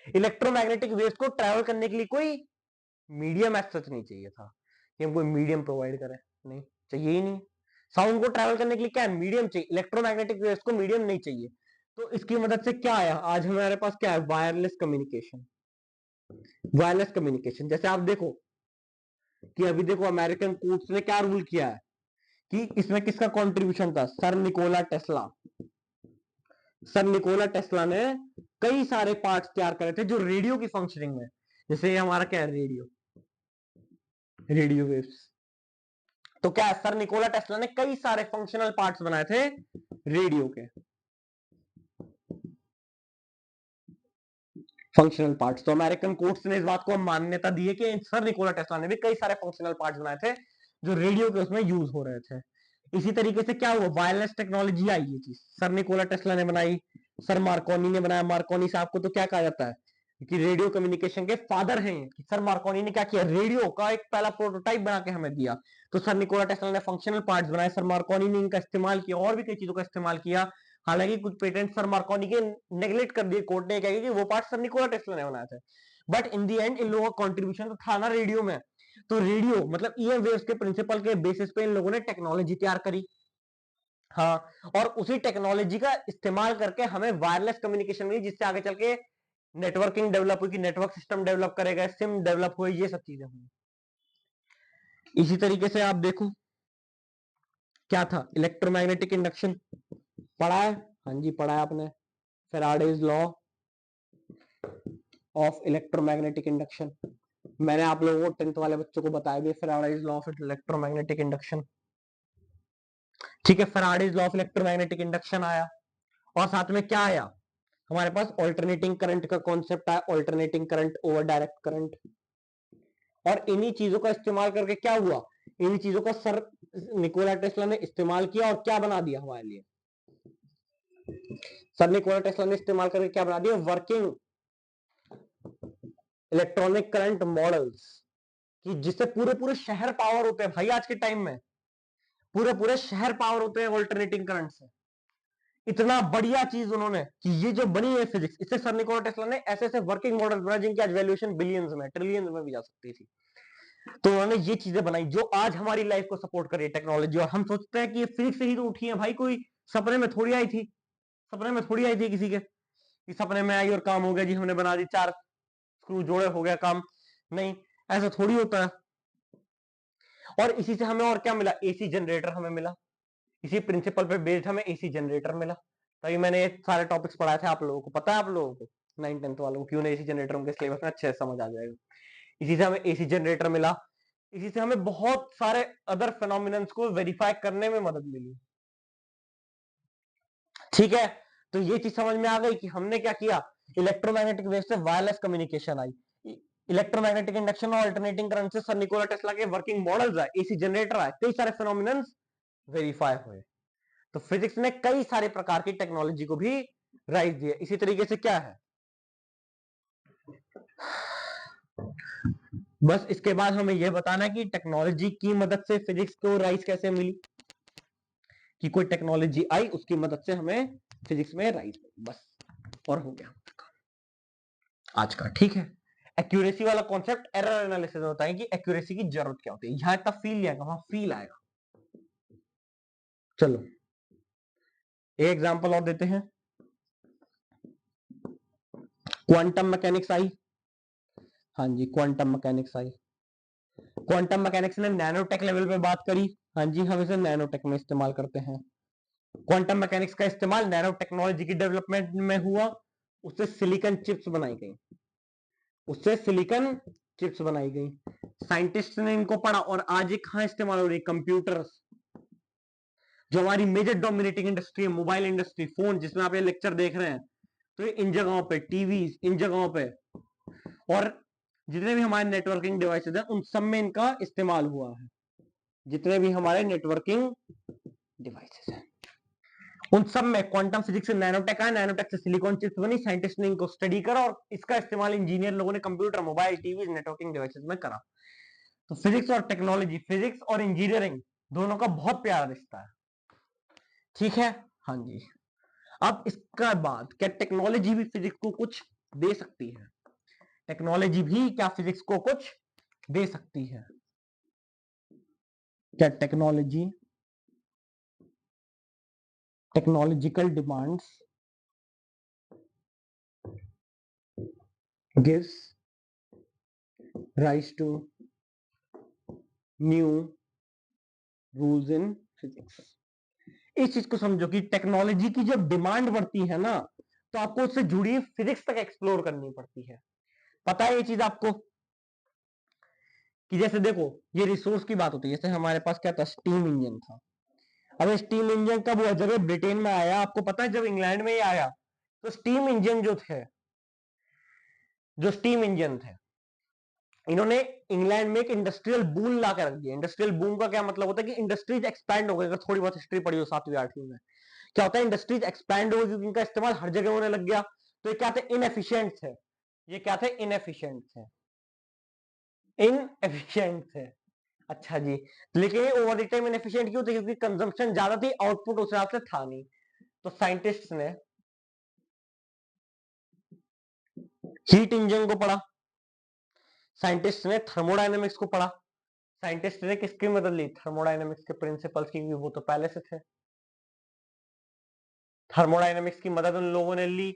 Speaker 1: इलेक्ट्रोमैग्नेटिक वेव्स को ट्रैवल करने के लिए कोई मीडियम एज सच नहीं चाहिए था, कि हम कोई मीडियम प्रोवाइड करें, नहीं चाहिए ही नहीं। साउंड को ट्रैवल करने के लिए क्या है, मीडियम चाहिए, इलेक्ट्रोमैग्नेटिक वेव्स को मीडियम नहीं चाहिए। तो इसकी मदद से क्या आया, आज हमारे पास क्या है, वायरलेस कम्युनिकेशन। वायरलेस कम्युनिकेशन, जैसे आप देखो कि अभी देखो अमेरिकन कोर्ट्स ने क्या रूल किया है, कि इसमें किसका कंट्रीब्यूशन था, sir Nikola Tesla. Sir Nikola Tesla ने कई सारे पार्ट्स तैयार करे थे जो रेडियो की फंक्शनिंग में, जैसे हमारा क्या है, रेडियो, रेडियो वेव्स। तो क्या है, सर निकोला टेस्ला ने कई सारे फंक्शनल पार्ट्स बनाए थे रेडियो के, फंक्शनल पार्ट्स। तो अमेरिकन कोर्ट्स ने इस बात को मान्यता दी है कि सर निकोला टेस्ला ने भी कई सारे फंक्शनल पार्ट्स बनाए थे जो रेडियो के उसमें यूज हो रहे थे। इसी तरीके से क्या हुआ, वायरलेस टेक्नोलॉजी आई, ये चीज सर निकोला टेस्ला ने बनाई, सर मार्कोनी ने बनाया। मार्कोनी साहब को तो क्या कहा जाता है कि रेडियो कम्युनिकेशन के फादर हैं। सर मार्कोनी ने क्या किया, रेडियो का एक पहला प्रोटोटाइप बना के हमें दिया। तो सर निकोला टेस्ला ने फंक्शनल पार्ट्स बनाए, सर मार्कोनी ने इनका इस्तेमाल किया, और भी कई चीजों का इस्तेमाल किया। हालांकि कुछ पेटेंट सर मार्कोनी के नेग्लेक्ट कर दिए कोर्ट ने, कहा कि वो पार्ट सर निकोला टेस्ला ने बनाया था। But in the and in लोगों का कॉन्ट्रीब्यूशन तो था ना रेडियो में। तो रेडियो मतलब ईएम वेव्स के प्रिंसिपल के बेसिस पे इन लोगों ने टेक्नोलॉजी तैयार करी। हाँ, और उसी टेक्नोलॉजी का इस्तेमाल करके हमें वायरलेस कम्युनिकेशन मिली, जिससे आगे चल के नेटवर्किंग डेवलप हुई, कि नेटवर्क सिस्टम डेवलप करेगा, सिम डेवलप हुई, ये सब चीजें हुई। इसी तरीके से आप देखो क्या था, इलेक्ट्रोमैग्नेटिक इंडक्शन पढ़ा है, हाँ जी पढ़ा है आपने, Faraday's law of electromagnetic induction. मैंने आप लोगों को 10th वाले बच्चों को बताया भी, Faraday's law of electromagnetic induction. ठीक है, Faraday's law of electromagnetic induction आया, और साथ में क्या आया, हमारे पास ऑल्टरनेटिंग करंट का कॉन्सेप्ट आया, alternating current over direct current. और इन्हीं चीजों का इस्तेमाल करके क्या हुआ, इन्हीं चीजों का सर निकोला टेस्ला ने इस्तेमाल किया और क्या बना दिया हमारे लिए, सर निकोला टेस्ला ने इस्तेमाल करके क्या बना दिया, वर्किंग इलेक्ट्रॉनिक करंट मॉडल्स, कि जिससे पूरे पूरे शहर पावर होते हैं भाई। आज के टाइम में पूरे पूरे शहर पावर होते हैं ऑल्टरनेटिंग करंट से। इतना बढ़िया चीज उन्होंने, कि ये जो बनी है फिजिक्स, इससे सर निकोला टेस्ला ने ऐसे ऐसे वर्किंग मॉडल बनाए जिनकी आज वैल्यूएशन बिलियंस में, ट्रिलियंस में भी जा सकती थी। तो उन्होंने ये चीजें बनाई जो आज हमारी लाइफ को सपोर्ट कर रही है टेक्नोलॉजी। और हम सोचते हैं कि ये फिजिक्स से ही तो उठी है भाई, कोई सपने में थोड़ी आई थी, सपने में थोड़ी आई थी किसी के, कि सपने में आई और काम हो गया जी, हमने बना दी, 4 स्क्रू जोड़े हो गया काम। नहीं, ऐसा थोड़ी होता है। और इसी से हमें और क्या मिला, एसी जनरेटर हमें मिला, इसी प्रिंसिपल पे बेस्ड हमें एसी जनरेटर मिला। तभी मैंने ये सारे टॉपिक्स पढ़ाए थे आप लोगों को, पता है आप लोगों को। 9th-10th वालों को, क्यों नहीं, एसी जनरेटर उनके सिलेबस में अच्छे से समझ आ जाएगा। इसी से हमें एसी जनरेटर मिला, इसी से हमें बहुत सारे अदर फेनोमिनन्स को वेरीफाई करने में मदद मिली। ठीक है, तो ये चीज समझ में आ गई कि हमने क्या किया, इलेक्ट्रोमैग्नेटिक वेव से wireless communication I, electromagnetic induction और अल्टरनेटिंग करंट से सर निकोला टेस्ला के वर्किंग मॉडल्स आए, एसी जनरेटर आए, कई सारे फेनोमिनन्स वेरीफाई हुए। तो फिजिक्स ने कई सारे प्रकार की टेक्नोलॉजी को भी राइज दिया। इसी तरीके से क्या है, बस इसके बाद हमें यह बताना है कि टेक्नोलॉजी की मदद से फिजिक्स को राइज कैसे मिली, कि कोई टेक्नोलॉजी आई उसकी मदद से हमें फिजिक्स में राइज, बस, और हो गया आज का। ठीक है, एक्यूरेसी वाला कॉन्सेप्ट एरर एनालिसिस में होता है कि एक्यूरेसी की जरूरत क्या होती है। यहां तक फील आएगा, वहां फील आएगा। चलो एक एग्जांपल और देते हैं, क्वांटम मैकेनिक्स आई। हाँ जी, क्वांटम मैकेनिक्स आई। क्वांटम मैकेनिक्स ने नैनोटेक लेवल पे बात करी। हाँ जी, हम इसे नैनोटेक में इस्तेमाल करते हैं। क्वांटम मैकेनिक्स का इस्तेमाल नैनो टेक्नोलॉजी की डेवलपमेंट में हुआ, उससे सिलिकॉन चिप्स बनाई गई, उससे सिलिकॉन चिप्स बनाई गई। साइंटिस्ट ने इनको पढ़ा और आज ये कहां इस्तेमाल हो रही है, कंप्यूटर्स, जो हमारी मेजर डोमिनेटिंग इंडस्ट्री है, मोबाइल इंडस्ट्री, फोन, जिसमें आप ये लेक्चर देख रहे हैं, तो इन जगहों पे, टीवी इन जगहों पे, और जितने भी हमारे नेटवर्किंग डिवाइसेस हैं उन सब में इनका इस्तेमाल हुआ है, जितने भी हमारे नेटवर्किंग डिवाइसेस हैं उन सब में क्वांटम फिजिक्स से नैनोटेक आया, नैनोटेक से सिलिकॉन चिप्स बनी। साइंटिस्ट ने इनको स्टडी करा और इसका इस्तेमाल इंजीनियर लोगों ने computer, mobile, TV, networking devices में करा। तो फिजिक्स और टेक्नोलॉजी, फिजिक्स और इंजीनियरिंग दोनों का बहुत प्यारा रिश्ता है। ठीक है, हाँ जी। अब इसका बाद क्या टेक्नोलॉजी भी फिजिक्स को कुछ दे सकती है, टेक्नोलॉजी भी क्या फिजिक्स को कुछ दे सकती है, क्या technology, technological demands gives rise to new rules in physics। इस चीज को समझो कि टेक्नोलॉजी की जब डिमांड बढ़ती है ना, तो आपको उससे जुड़ी फिजिक्स तक एक्सप्लोर करनी पड़ती है। पता है ये चीज आपको, कि जैसे देखो ये रिसोर्स की बात होती है, जैसे हमारे पास क्या था, स्टीम इंजन था। अब स्टीम इंजन कब हुआ, जब ब्रिटेन में आया, आपको पता है जब इंग्लैंड में ही आया, तो स्टीम इंजन जो थे, जो स्टीम इंजन थे, इन्होंने इंग्लैंड में एक इंडस्ट्रियल बूम ला कर रख दिया। इंडस्ट्रियल बूम का क्या मतलब होता है कि इंडस्ट्रीज एक्सपैंड हो गई। अगर थोड़ी बहुत हिस्ट्री पढ़ी हो 7वीं 8वीं में, क्या होता है, इंडस्ट्रीज एक्सपैंड हो गई क्योंकि इनका इस्तेमाल हर जगह होने लग गया। तो ये क्या थे, इनएफिशिएंट थे, ये क्या थे, इनएफिशिएंट थे, इनएफिशिएंट थे। अच्छा जी, लेकिन ओवर द टाइम इनएफिशिएंट क्यों थे, क्योंकि कंजम्पशन ज्यादा थी, आउटपुट उस हिसाब से था नहीं। तो साइंटिस्ट ने हीट इंजन को पढ़ा, साइंटिस्ट ने थर्मोडायनेमिक्स को पढ़ा। साइंटिस्ट ने किसकी मदद ली, थर्मोडायनेमिक्स के प्रिंसिपल्स की, वो तो पहले से थे। थर्मोडायनेमिक्स की मदद उन लोगों ने ली,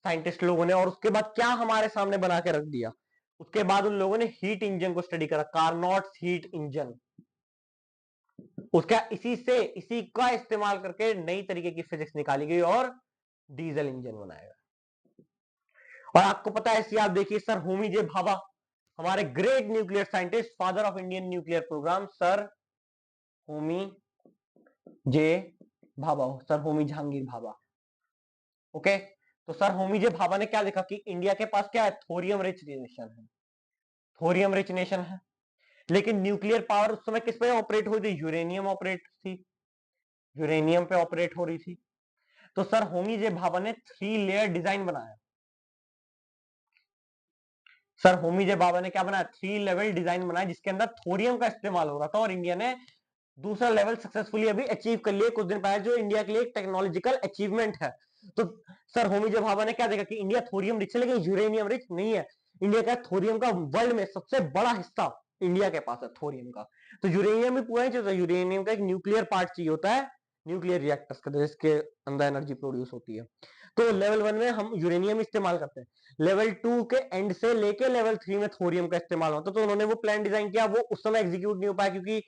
Speaker 1: साइंटिस्ट लोगों ने, और उसके बाद क्या हमारे सामने बना के रख दिया, उसके बाद उन लोगों ने हीट इंजन को स्टडी करा, कार्नोट्स हीट इंजन। उसका इसी का इस्तेमाल करके नई तरीके की फिजिक्स निकाली गई और डीजल इंजन बनाया गया। और आपको पता है, आप देखिए सर होमी जे भाभा, हमारे great nuclear scientist, father of Indian nuclear program, sir Homi J Bhabha, sir Homi Jehangir Bhabha. Okay, तो सर होमी जे भाभा ने क्या देखा कि इंडिया के पास क्या है, थोरियम रिच नेशन है, थोरियम रिच नेशन है, लेकिन न्यूक्लियर पावर उस समय किस पे ऑपरेट हो रही थी, यूरेनियम ऑपरेट थी, यूरेनियम पे ऑपरेट हो रही थी। तो सर होमी जे भाभा ने 3 लेयर डिजाइन बनाया। सर होमी जे भाभा ने क्या बनाया, 3 लेवल डिजाइन बनाया, जिसके अंदर थोरियम का इस्तेमाल हो रहा था, और इंडिया ने दूसरा लेवल सक्सेसफुली अभी अचीव कर लिया कुछ दिन पहले, जो इंडिया के लिए एक टेक्नोलॉजिकल अचीवमेंट है। तो सर होमी जे भाभा ने क्या देखा कि इंडिया थोरियम रिच है लेकिन यूरेनियम रिच नहीं है। इंडिया का थोरियम का वर्ल्ड में सबसे बड़ा हिस्सा इंडिया के पास है थोरियम का। तो यूरेनियम भी पूरा नहीं चाहिए, यूरेनियम का एक न्यूक्लियर पार्ट चाहिए होता है, न्यूक्लियर रिएक्टर्स का, जिसके अंदर एनर्जी प्रोड्यूस होती है। तो लेवल 1 में हम यूरेनियम इस्तेमाल करते हैं, लेवल 2 के एंड से लेके लेवल 3 में थोरियम का इस्तेमाल होता है। तो उन्होंने वो प्लान डिजाइन किया, वो उस समय एग्जीक्यूट नहीं हो पाया क्योंकि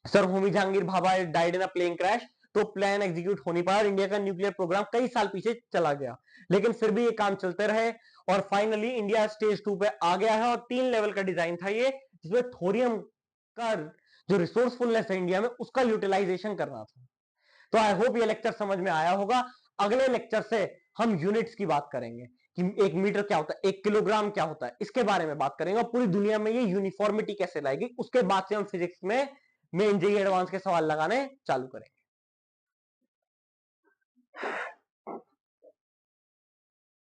Speaker 1: sir Homi Jehangir Bhabha died in a plane crash. तो प्लान एग्जीक्यूट हो नहीं पाया और इंडिया का न्यूक्लियर प्रोग्राम कई साल पीछे चला गया। लेकिन फिर भी ये काम चलते रहे और फाइनली इंडिया स्टेज 2 पे आ गया है और 3 लेवल का डिजाइन था ये, जिसमें थोरियम का जो रिसोर्सफुलनेस है इंडिया में उसका यूटिलाइजेशन करना था। तो आई होप ये लेक्चर समझ में आया होगा। अगले लेक्चर से हम यूनिट्स की बात करेंगे कि 1 मीटर क्या होता है, 1 किलोग्राम क्या होता है, इसके बारे में बात करेंगे और पूरी दुनिया में ये यूनिफॉर्मिटी कैसे लाएगी। उसके बाद से हम फिजिक्स में मेन जेईई एडवांस के सवाल लगाने चालू करेंगे।